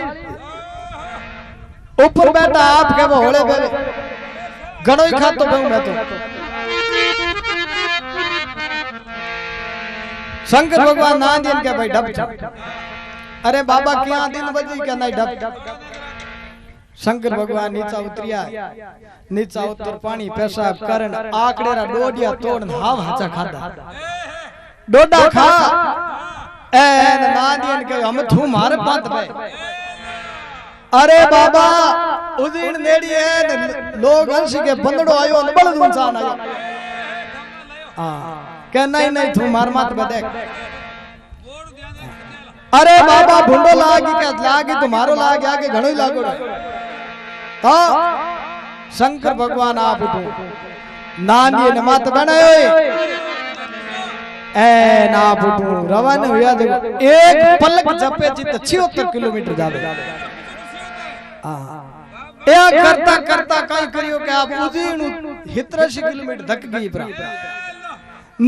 ऊपर बैठा आप के वो होले बेवे गणो ही खातो पे मैं तो शंकर भगवान नांदियन के भाई डब अरे बाबा क्या दिन बजी क्या नहीं डब शंकर भगवान नीचा उतरिया नीचा उतर पानी पेशाब करन आकड़ेरा डोडिया तोड़न हाव हाचा खादा डोडा खा एन नांदियन के हम थू मारे पात पे अरे बाबा उदीन नेड़ी है लोग अंश के बंदड़ो आयो न बड़ इंसान आयो हां के नहीं तू मार मात पे देख अरे बाबा भुंडो लागी के लागी तुम्हारो लाग आगे घणो ही लागो हां शंकर भगवान आप उठो नांदी ने मात बनाए ए ना उठो रवाना हुआ देखो एक पलक जपे जित 76 किलोमीटर जावे या करता करता कई करियो के आप उजीन 83 किलोमीटर धक गई पर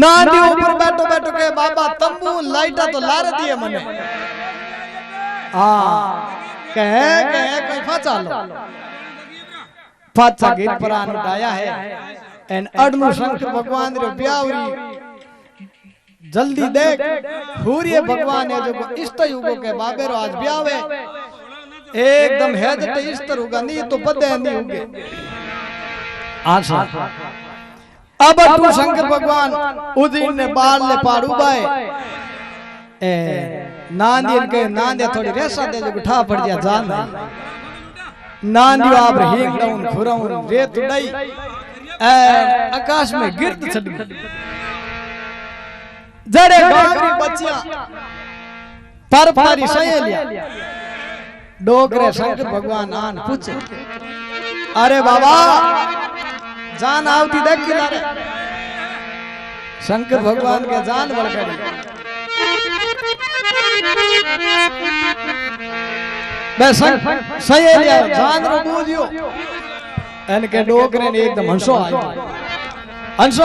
नांदी ऊपर बैठो बैठो के बाबा तंबू लाइटा तो लार दिए मने हां कहे कोई फाचा लो फाचा गिर परान उठाया है एन अडनु शंकर भगवान रे ब्यावरी जल्दी देख सूर्य भगवान है जो इष्ट युगो के बाबे रो आज ब्यावे एकदम है जते इस्तर होगा नहीं तो बदे नहीं होंगे आशा अब तू शंकर भगवान उदीन ने बाल ले पाड़ू बाए ए नांदियन के नांदे थोड़ी रेसा दे जो उठा पड़ जा जान नांदियो आप हिंग डाउन खुराउन रेत उड़ाई ए आकाश में गिरत छड़ जड़े गावरी बच्चियां पर पारी सहेलिया डोगरे शंकर भगवान आन पूछे अरे बाबा जान आवती देख किनारे शंकर भगवान के जान बड़कड़ी बस सही लिया जान रो बूझियो इनके डोगरे ने एकदम हंसो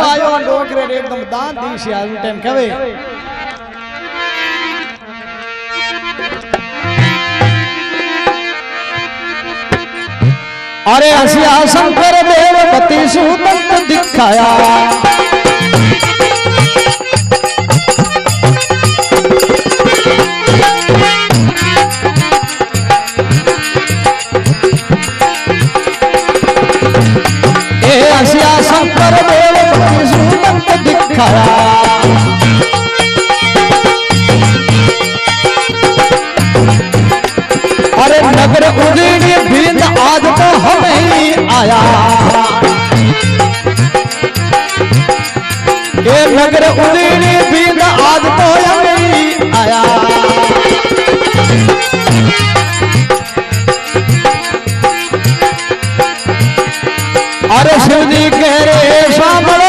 आयो डोगरे ने एकदम दान दी सी आज टाइम कवे अरे हसिया शंकर देव पति सुदंत दिखाया ए हसिया शंकर देव पति सुदंत दिखाया अरे नगर उजड़ी बिंद आज तो हम ही आया ये नगर उजड़ी बिंद आज तो हम ही आया अरे शिव जी कह रे सामने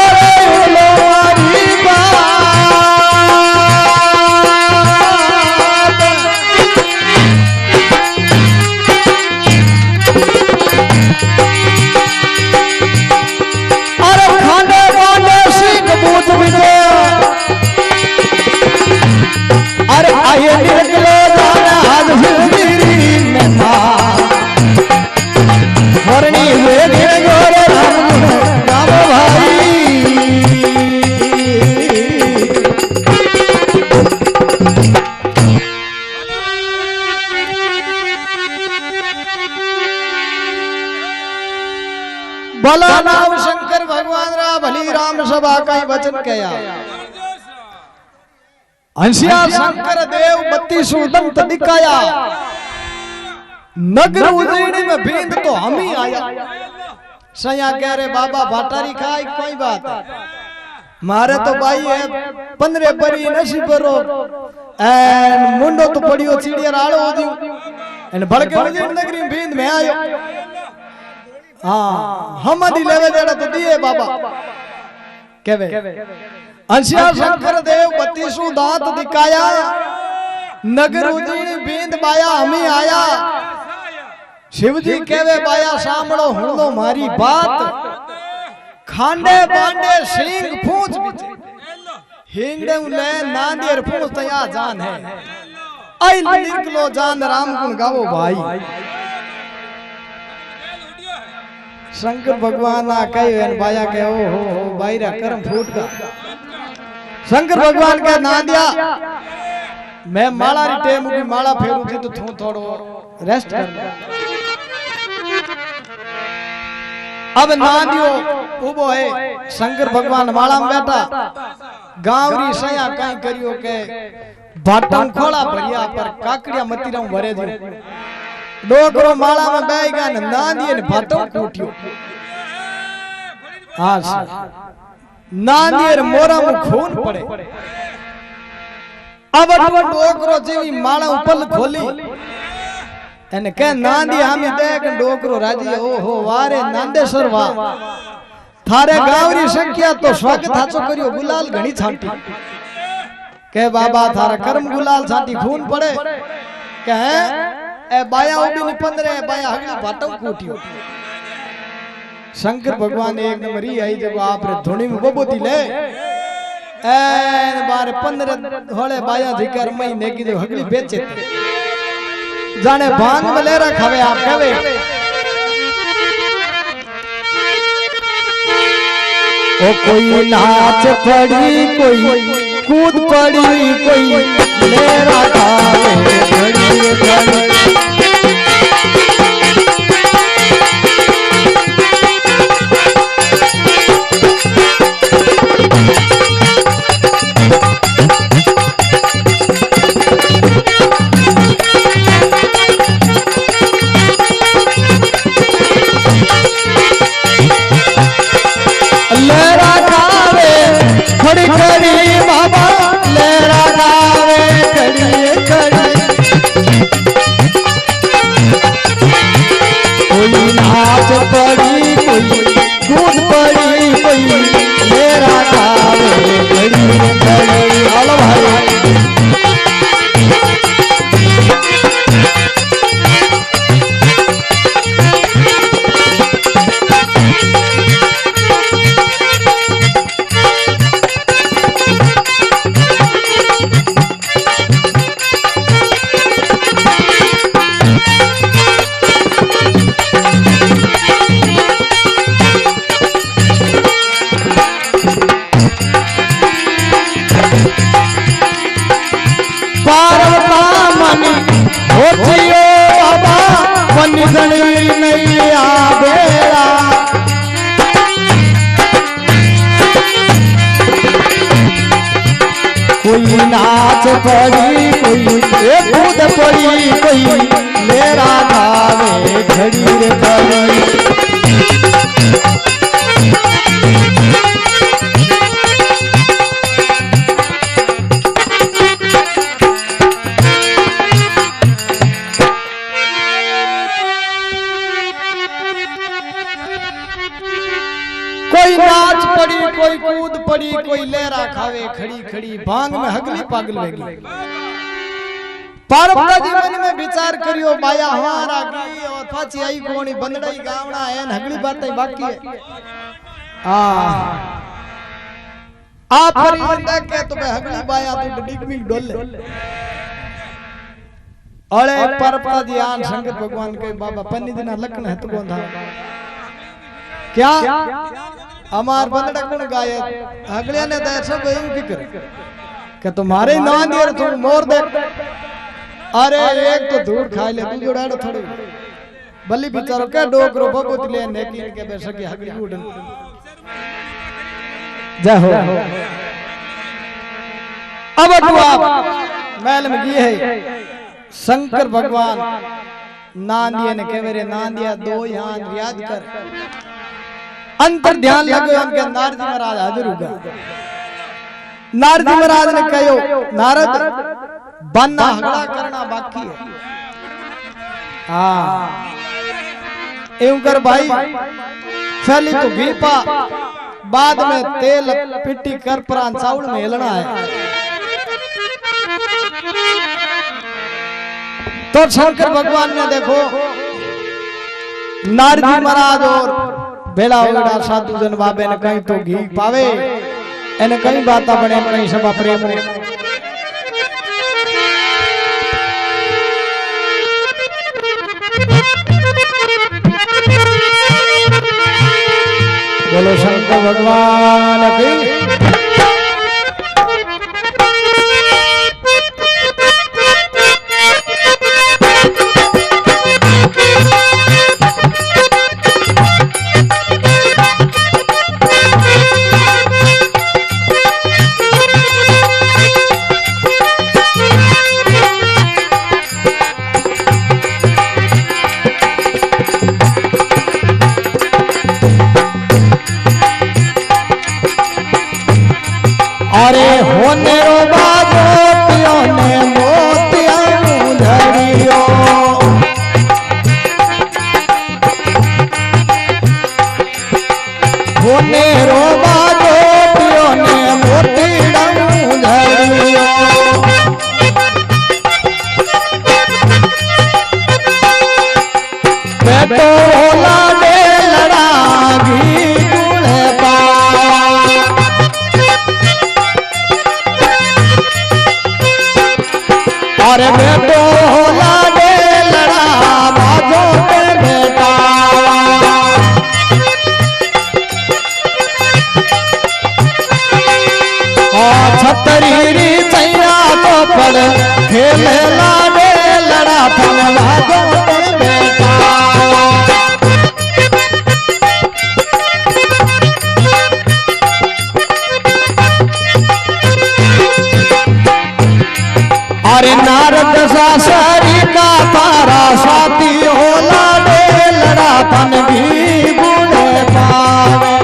अरे आइए निकलो जाना आज हिंदी में मां हरणी हुए गोरे राम भला नाम शंकर भगवान रा भली राम सभा कई वचन कया हंसिया शंकर देव 32 दंत दिखाया नगर उजड़ी में बींद तो हम ही आया सया कह रहे बाबा भाटारी खाई कोई बात मारे तो भाई है 15 परी नसीब करो एन मुंडो तो पड़ियो चिड़िया राड़ो हो दियो एन भड़के उजड़ी नगरी बींद में आयो हाँ हम दी लेवे देड़ा तो दिए बाबा केवे हंसिया शंकर देव 32 दांत दिखाया नगर उजड़ी बींद बाया हमी आया शिवजी कहवे बाया सामड़ो हुणो मारी बात खांडे बांडे सिंह फूंच बिचे हिंगड़े उले नांदियर फूंच तया जान है आई निकलो जान राम गुण गावो भाई शंकर भगवान आ कहे बाया के ओ हो बाईरा कर्म फूट का शंकर भगवान के ना दिया मैं माला री टेम की माला फेरू थी तो थू थोड़ो रेस्ट कर अब ना दियो उबो है शंकर भगवान माला में बैठा गांवरी सया कई करियो के भाटम खोला भरिया पर काकड़िया मतीरा भरे दी डोकरो माला में बैठ गया ना दिए ने भाटम कूटियो हां नांदियर मोरा में खून पड़े अब डोकरो जेवी माला उपल खोली एने के नांदी हम देख डोकरो राजी ओहो वारे नांदेश्वर वाह थारे गावरी संख्या तो स्वागत हाचो करियो गुलाल घणी छांटी के बाबा थारा कर्म गुलाल छांटी खून पड़े के ए बाया उबी नि 15 बाया हगली भाटम कूटियो शंकर भगवान एक नंबर ही आई जब आप रे धुनी में बबोती ले एन बार 15 होले बाया जिकर महीने की जो हगली बेचे जाने भांग में ले रखा है आप कहे ओ कोई नाच पड़ी कोई कूद पड़ी कोई ले रखा है कोई नाच पड़ी कोई कूद पड़ी कोई मेरा गावे घड़ी रे घड़ी कोई नाच पड़ी कोई कूद पड़ी कोई लहरा खावे खड़ी खड़ी भांग में हगली पागल लगी पार्वती जी मन में विचार करियो माया हमारा की और पाछी आई कोणी बंदड़ाई गावना है हगली बातें बाकी है आप परिंदा के तो मैं हगली बाया तो डिगमिंग डोले अरे पार्वती जी आन शंकर भगवान के बाबा पन्नी दिना लखन है तो गोंधा क्या हमार बंदड़ा गुण गाय अगले ने तो सब यूं की कर कि तुम्हारे नान यार तुम मोर दे अरे एक तो दूर खा ले तू जोड़ा थोड़ी बल्ली बिचारो के डोकरो बबूत ले नेकी के बेसकी हगी उड़न जय हो। अब आप महल में की है शंकर भगवान नांदिया ने के मेरे नांदिया दो यहाँ रियाज कर अंतर ध्यान लगे उनके नारद महाराज हाजिर होगा। नारद महाराज ने कहो नारद बनना हगड़ा करना बाकी है। हाँ एवं कर भाई पहले तो घी पा बाद में तेल पिट्टी कर प्राण चावल में हिलना है। तो शंकर भगवान ने देखो नारद महाराज और बेला वेड़ा साधु जन बाबे ने कहीं तो घी पावे एने कई बात बने कहीं सब प्रेम बोलो शंकर भगवान की। अरे होने रो बाजो पियो ने मोतिया धरियो होने रो बाजो पियो ने मोतिया धरियो बेटो लाडे लड़ागी दूल्हे पा अरे बेटो लाडे लड़ा बाजो पे बेटा छतरी चैया तो पड़ खेले लाडे लड़ा फन बाजो पे बेटा अरे नारद सासरी का तारा साथी हो लाडे लड़ा तन भी बूढ़े पावे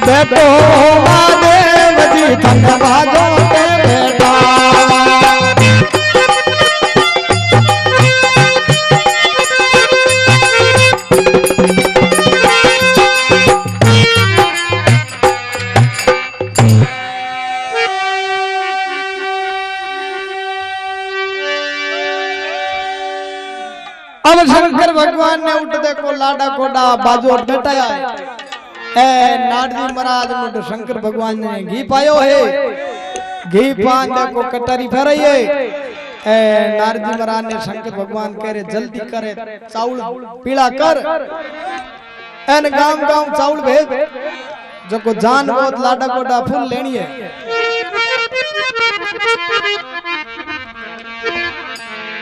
बेटो महादेव जी तन बाजो पे बेटा अब शंकर भगवान ने उठ देखो लाडा कोडा बाजो बेटाया ए नारदी महाराज ने शंकर भगवान ने घी पायो है घी पान देखो कटारी फेराई है ए नारदी महाराज ने शंकर भगवान कह रहे जल्दी करे चावल पीला कर एन गांव गांव चावल भेज जो को जान बहुत लाडा कोडा फूल लेनी है।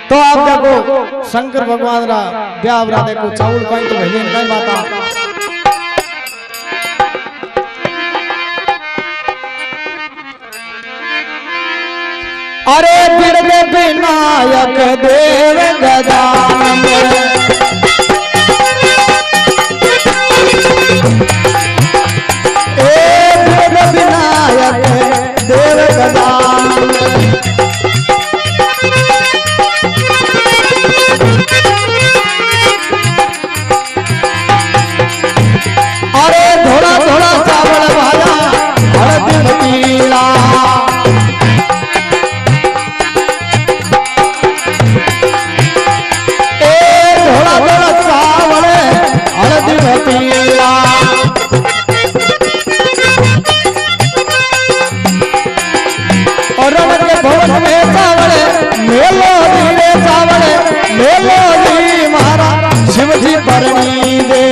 तो आप देखो शंकर भगवान रा ब्याह रा देखो चावल कहीं तो भजन कहीं बाता अरे बिरद विनायक देव गजानन ए बिरद विनायक देव गजानन अरे थोड़ा थोड़ा चावल भाया हरद पीला थोड़ा थोड़ा चावल हरद पीला और रमन के भवन में चावल मेलो धीरे चावल मेलो जी मारा शिव जी परनी दे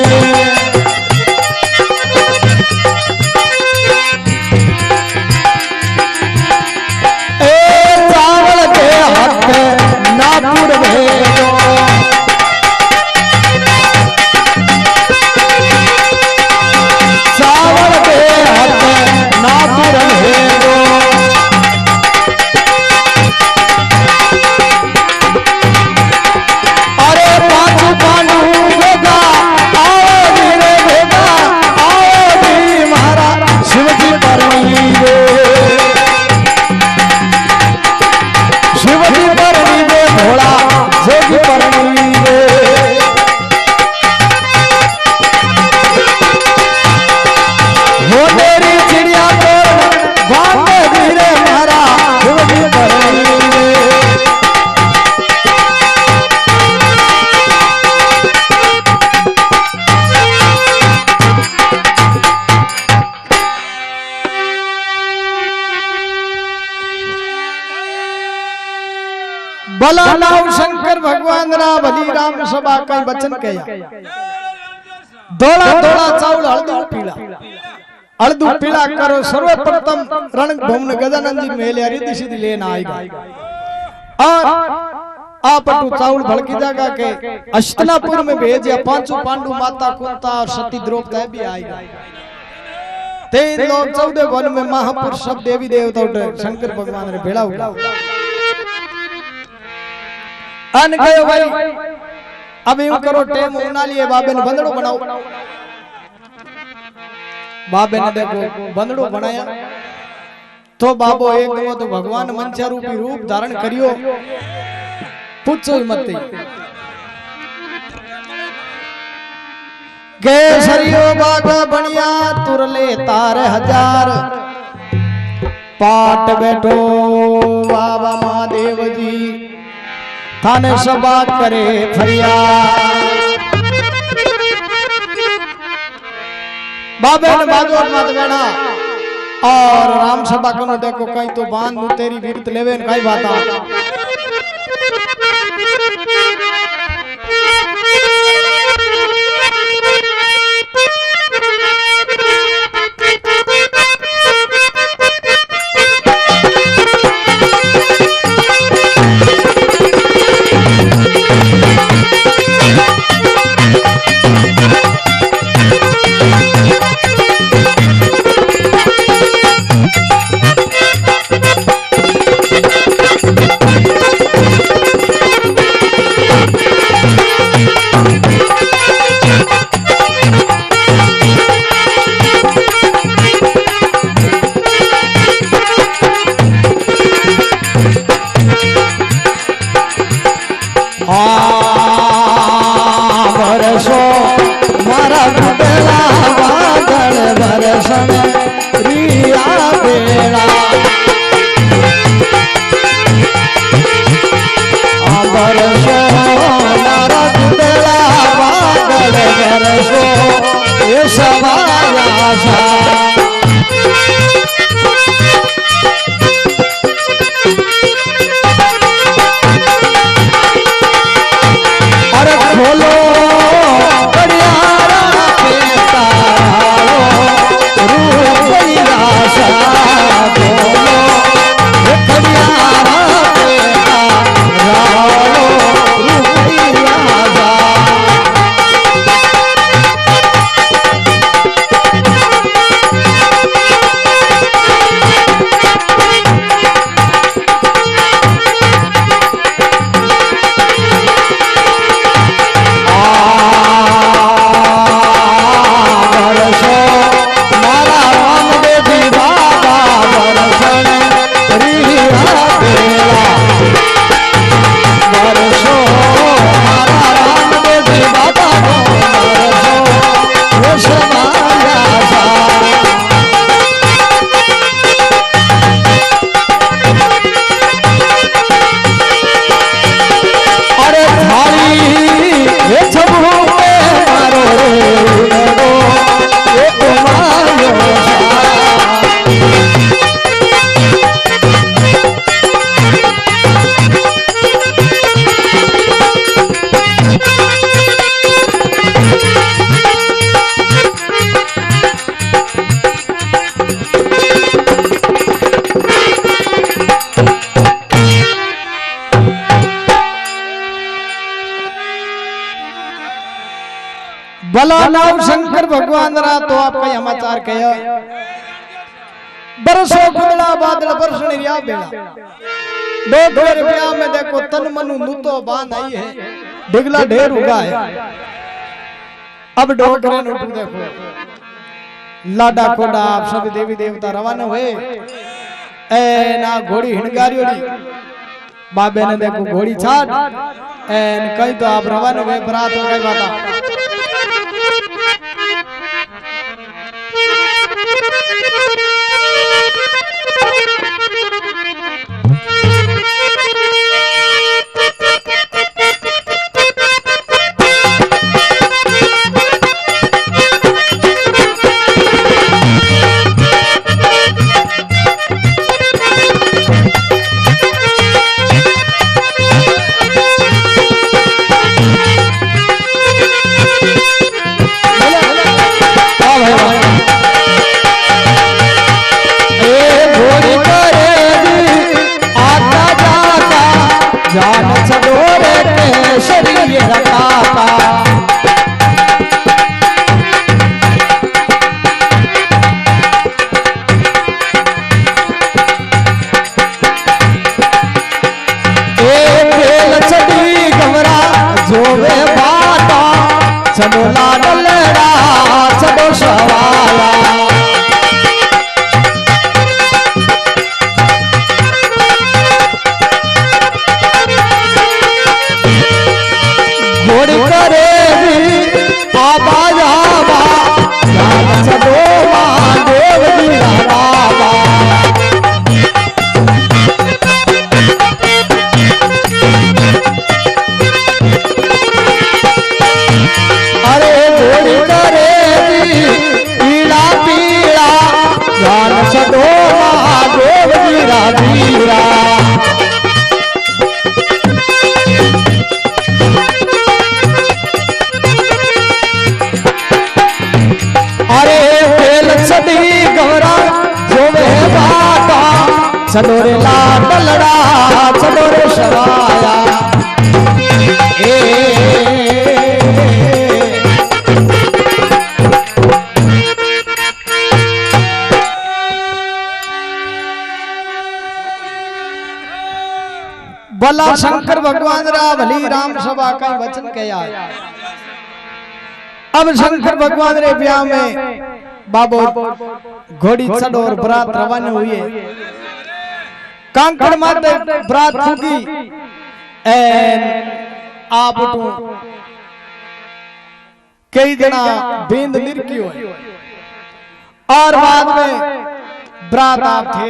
चावल भला नाम शंकर भगवान रा भली राम सभा कई वचन कया धोला धोला चावल हल्दू पीला करो सर्वप्रथम रणभूमि गजानंद जी मेले रिद्धि सिद्धि लेना आएगा और आप चावल भड़की जागा के हस्तिनापुर में भेजा पांचों पांडु माता कुंता और सती द्रौपदी भी आएगा 3 लोग 14 वन में महापुरुष सब देवी देवता शंकर भगवान ने भेड़ा हुआ अन गयो भाई अब यूं करो टेम उना लिए बाबे ने बंदड़ो बनाओ बाबे ने देखो बंदड़ो बनाया तो बाबो एक दो तो भगवान मंचा रूपी रूप धारण करियो पूछो मत केसरियो बागा बनिया तुरले तार हजार पाट बैठो बाबा महादेव जी थाने सभा करे फरियाद बाबे ने बाजो मत बैठा और राम सभा को देखो कहीं तो बांध तेरी वीरत लेवे कई बात भला नाम शंकर भगवान रा तो आपका समाचार कया बरसों गुदड़ा बादल बरसने रिया बेला दो ढेर ब्याह में देखो तन मनु नूतो बांध आई है डिगला ढेर उगा है अब डोकरे उठ देखो लाडा कोडा आप सब देवी देवता रवाना हुए ए ना घोड़ी हिणगारियोड़ी बाबे ने देखो घोड़ी छाट एन कई तो आप रवाना हुए बरात हो गई बाता घोड़ी करे आवाज आवा जान सदो महादेव जी बाबा अरे घोड़ी करे पीला पीला जान सदो महादेव जी वीरा सदोरे लाडलड़ा सदोरे शराया भला शंकर भगवान रा भली राम सभा का वचन कया। अब शंकर भगवान रे ब्याह में बाबो घोड़ी चढ़ और बरात रवाना हुई। कांकड़ माते बरात फूकी एन आप उठो कई जना बेंद निरकी हो और बाद में बरात आप थे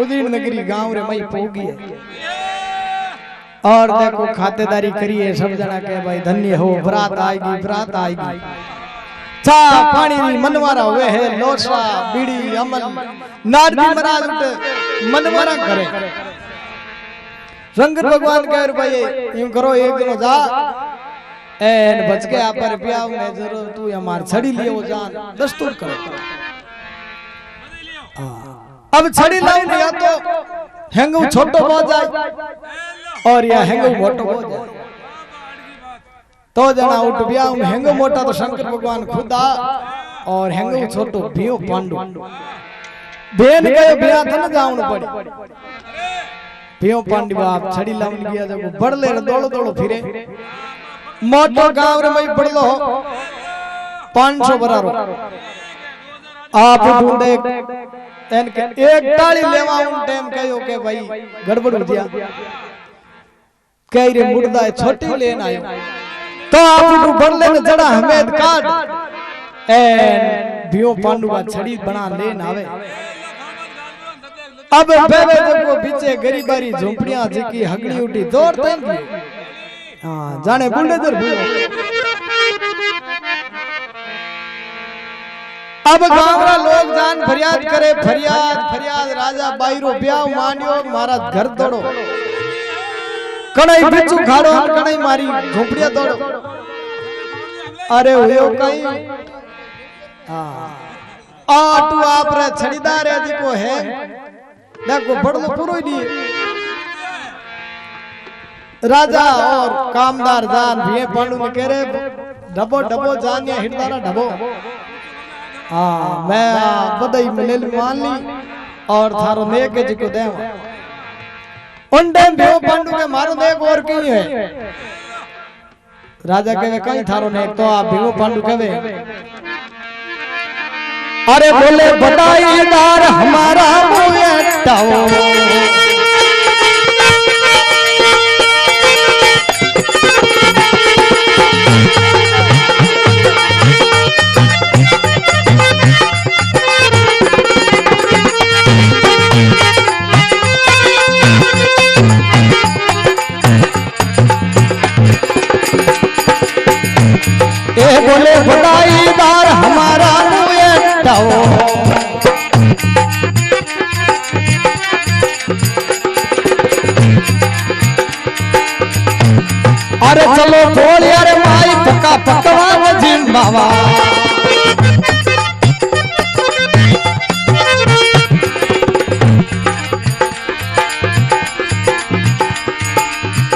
उदीन नगरी गांव रे मई पहुंची है और देखो खातेदारी करिए सब जना के भाई धन्य हो बरात आएगी चा पानी मनवारा हुए है लोसा बीड़ी अमल नारदी महाराज उठे मनवारा करे। शंकर भगवान कह भाई यूं करो एक दिन जा एन बच के आप पर ब्याह में जरूर तू हमार छड़ी लियो जान दस्तूर करो। अब छड़ी लाऊं लिया तो हैंगू छोटो हो जाए और या हैंगू मोटो हो जाए तो जना उठ ब्याह में हैंगो मोटा तो शंकर भगवान खुदा और हैंगो छोटो भियो पांडु बेन गयो ब्याह था ना जाऊन पड़ी भियो पांडु बाप छड़ी लाऊं गया जब बड़ले दौड़ो फिरे मोटो गांव रे मई बड़लो 500 बरारो आप ढूंढे एन के एक ताली लेवा उन टाइम कहो के भाई गड़बड़ हो गया कह रे मुर्दा है छोटी लेन आयो तो आप बड़ले में जड़ा हमेद काट एन भियो पांडु का छड़ी बना लेन आवे। अब बेबे देखो पीछे गरीबारी झोपड़ियां जिकी हगड़ी उठी दौड़ते हैं हां जाने बुलडोजर भूलो। अब गांवरा लोग जान फरियाद करे फरियाद राजा बाईरो ब्याह मानियो महाराज घर दौड़ो कणाई बिच्छू खाड़ो कणाई मारी झोपड़िया दौड़ो अरे हुयो कहीं आटू आप रे छड़ीदार है जिको है देखो बड़ो पूरो ही नहीं राजा और कामदार जान भी पांडु ने कह रहे डबो जान या हिरदारा डबो मैं बदई मिलेल मान ली और थारो नेक जिको देवा उन टाइम भियो पांडु के मारो देख और कहीं है राजा कहे कहीं थारो नेक तो आप भियो पांडु कहे अरे बोले बधाईदार हमारा मुएटाओ बोले बधाईदार हमारा मुएटाओ अरे चलो बोल यार माई पक्का पकवान जिम्बावा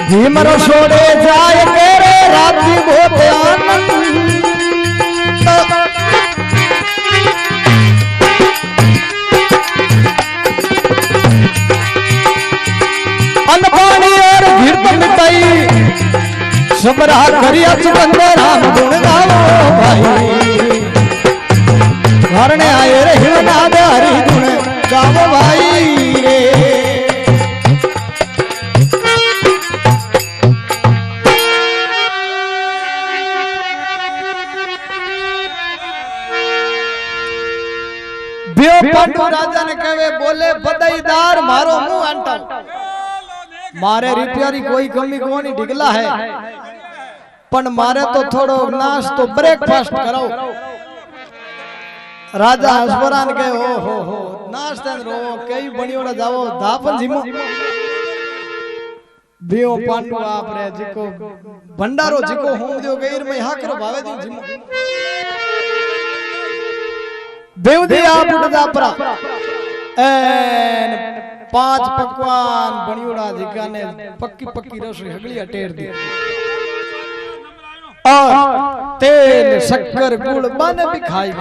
भीमरो छोड़े जाए तेरे राती बहुत आनंद अनपानी और गिरत मिटाई सबरा करिया चुकंदे राम गुण गाओ भाई घरने आए रे हिरना हरि गुण गाओ भाई रे मारे रिपेयरी कोई कमी कोनी ढिगला है पण मारे तो थोड़ो नाश तो ब्रेकफास्ट कराओ राजा हसबरान के हो नाश तन रो कई बणियोड़ा जावो दापन जीमो बेओ पांडु आपरे जिको भंडारो जिको होम दियो गईर में हाकरो भावे दी जीमो बेवदी आप उठ जापरा एन 5 पकवान बणियोड़ा जिका ने पक्की पक्की रसोई हगली अटेर दी और तेल शक्कर गुड़ बन भी खाई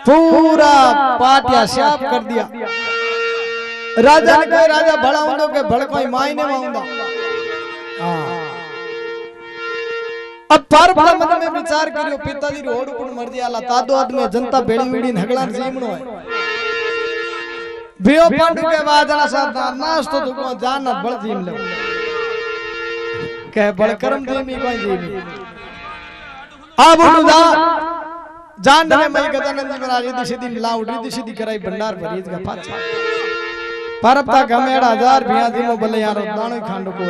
पूरा पाटिया साफ कर दिया राजा ने कहा राजा भड़ा होंदो के भड़कोई मायने में होंदा अब पर मन में विचार करियो पिताजी रोड ऊपर मर दियाला तादो आदमी जनता बेड़ी बीड़ी हगला जीमणो है बियो पांडु के वाजना साथ नाश तो दुको जान बड़ जीम ले कह बड़ कर्म जीमी कोई जीमी अब उठा जान ने मई गजानंद जी महाराज दी सीधी मिला उड़ी दी सीधी कराई भंडार भरीज का पाछा परपता गमेड़ा हजार बिया दी मो भले यारो दाणो खांडो को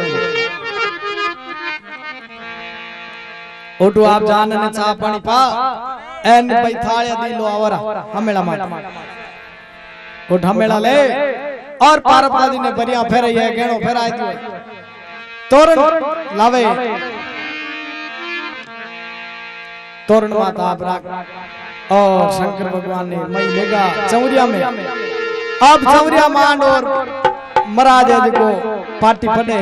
ओटू आप जान ने चा पानी पा एन भाई थाळे दी लो आवरा हमेला मार ओठ हमेला ले और परपता जी ने बरिया फेरई है गेणो फेराई दी तोरण लावे तोरण माता आप राख और शंकर भगवान ने मई लेगा चौरिया में अब चौरिया मांड और महाराज जी को पार्टी पड़े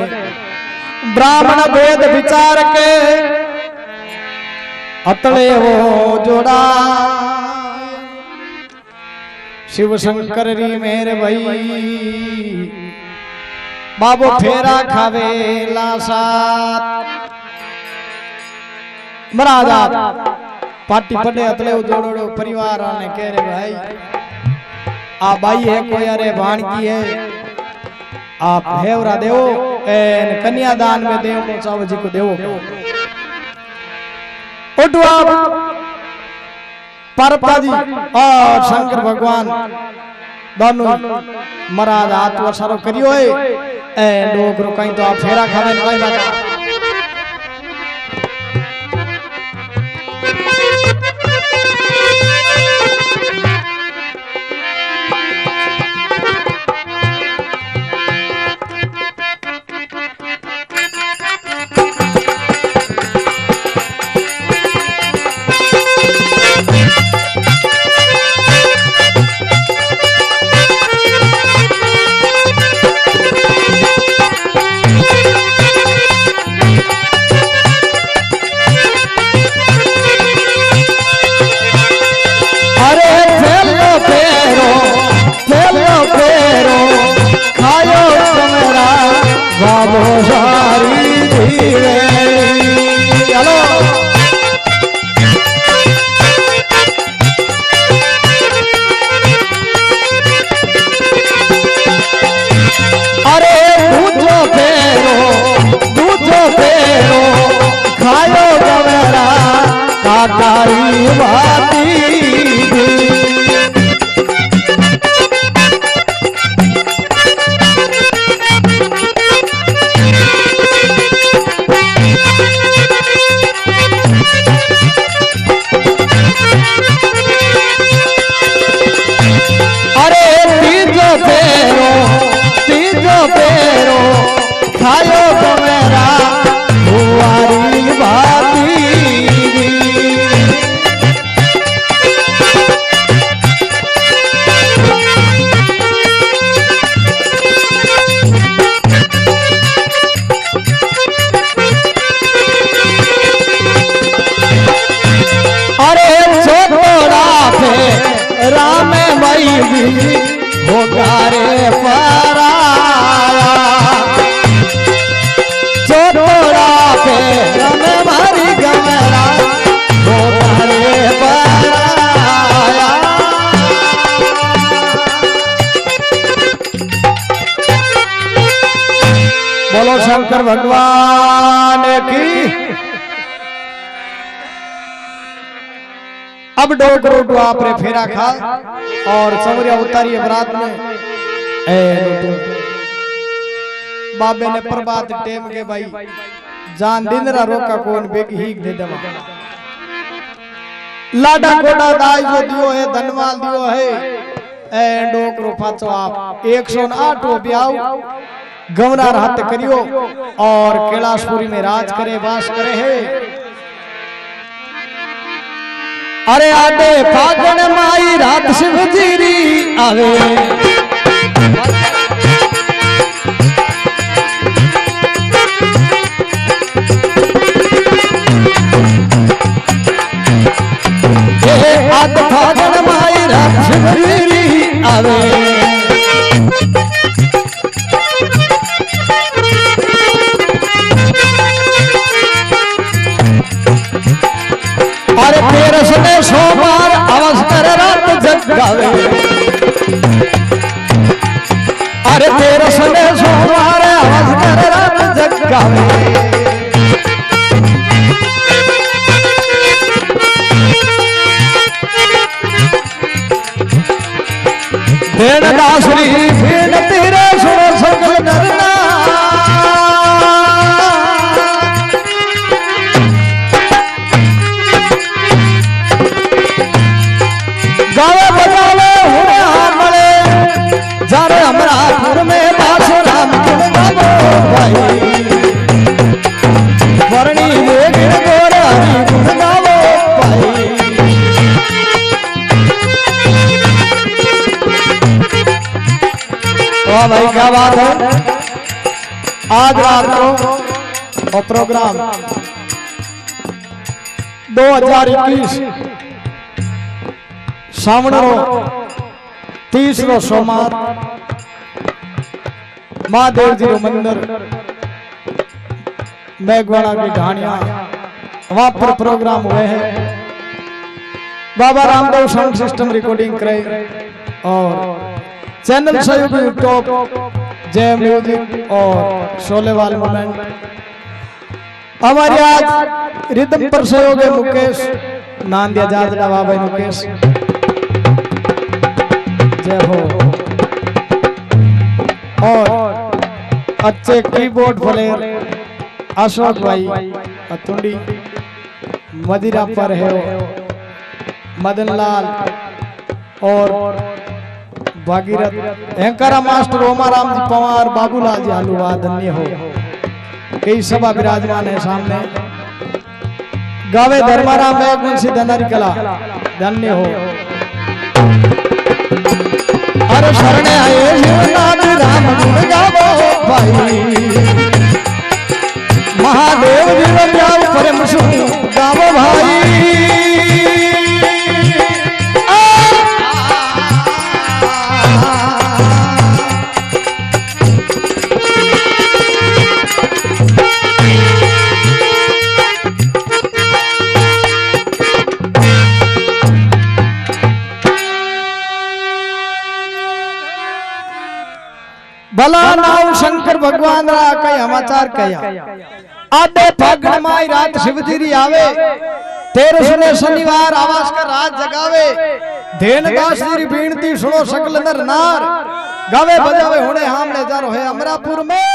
ब्राह्मण वेद विचार के अतले वो जोड़ा शिव शंकर री मेरे भाई बाबू फेरा खावे लासात महाराज पार्टी पड़े अतले जोड़ो परिवार आने कह रहे भाई आ बाई है कोई अरे भाणकी है आप हेवरा देवो एन कन्यादान में देव चाव जी को देवो उठो आप पार्वती जी और शंकर भगवान दोनों महाराज हाथ वसारो करियो है ए लोग रुकाई तो आप फेरा खावे कोई बात बोलो शंकर भगवान की। अब डोगरो आपने फेरा खा और सवरिया उतारी बरात में बाबे ने प्रभात टेम के भाई जान दिन रा रोका कोन बेग ही दे देवा लाडा कोडा दाई जो दियो है धनवाल दियो है ए डोकरो पाचो आप 108 हो ब्याव गवनार हाथ करियो और कैलाशपुरी में राज करे वास करे है। अरे आडे फागण माई रात शिवजीरी आवे आड फागण माई रात शिवजीरी आवे अरे तेरस ने सोमवार आवाज कर रात जगावे अरे तेरस ने सोमवार आवाज कर रात जगावे भेण दासरी भेण तेरे सुनो सकल नरना गावे बजावे हुए हमले जारे अमरापुर में बासो राम गुण गावो भाई वर्णी में गिर गोर हरि गुण गावो भाई वाह भाई क्या बात है। आज रात को और प्रोग्राम 2021 सावणरो 30 सोमवार महादेव जी मंदिर मेघवाड़ा की ढाणिया वहां पर प्रोग्राम हुए हैं। Baba Ramdev sound system recording करे और चैनल सहयोगी टॉप जय म्यूजिक और शोलेवाल मोमेंट हमारे आज रिदम पर सहयोगी मुकेश नांदिया जाजड़ा बाबा मुकेश जय हो और अच्छे कीबोर्ड प्लेयर अशोक भाई अतुंडी मदिरा पर है मदन लाल और भागीरथ एंकरा मास्टर ओमाराम जी पवार बाबूलाल जी आलूवा धन्य हो कई सभा विराजमान है सामने गावे धर्माराम मेघवंशी धनारी कला धन्य हो। अरे शरणे आए शिवनाथ राम गुण गावो भाई महादेव जी बजाओ परम सुख गावो भाई भला नाव शंकर भगवान रा कई समाचार कया आडे फागण माई रात शिवजीरी आवे तेरे सुने शनिवार आवास का रात जगावे धेन दास जी बीनती सुनो सकल नर नार गावे बजावे होने हमने जारो है अमरापुर में।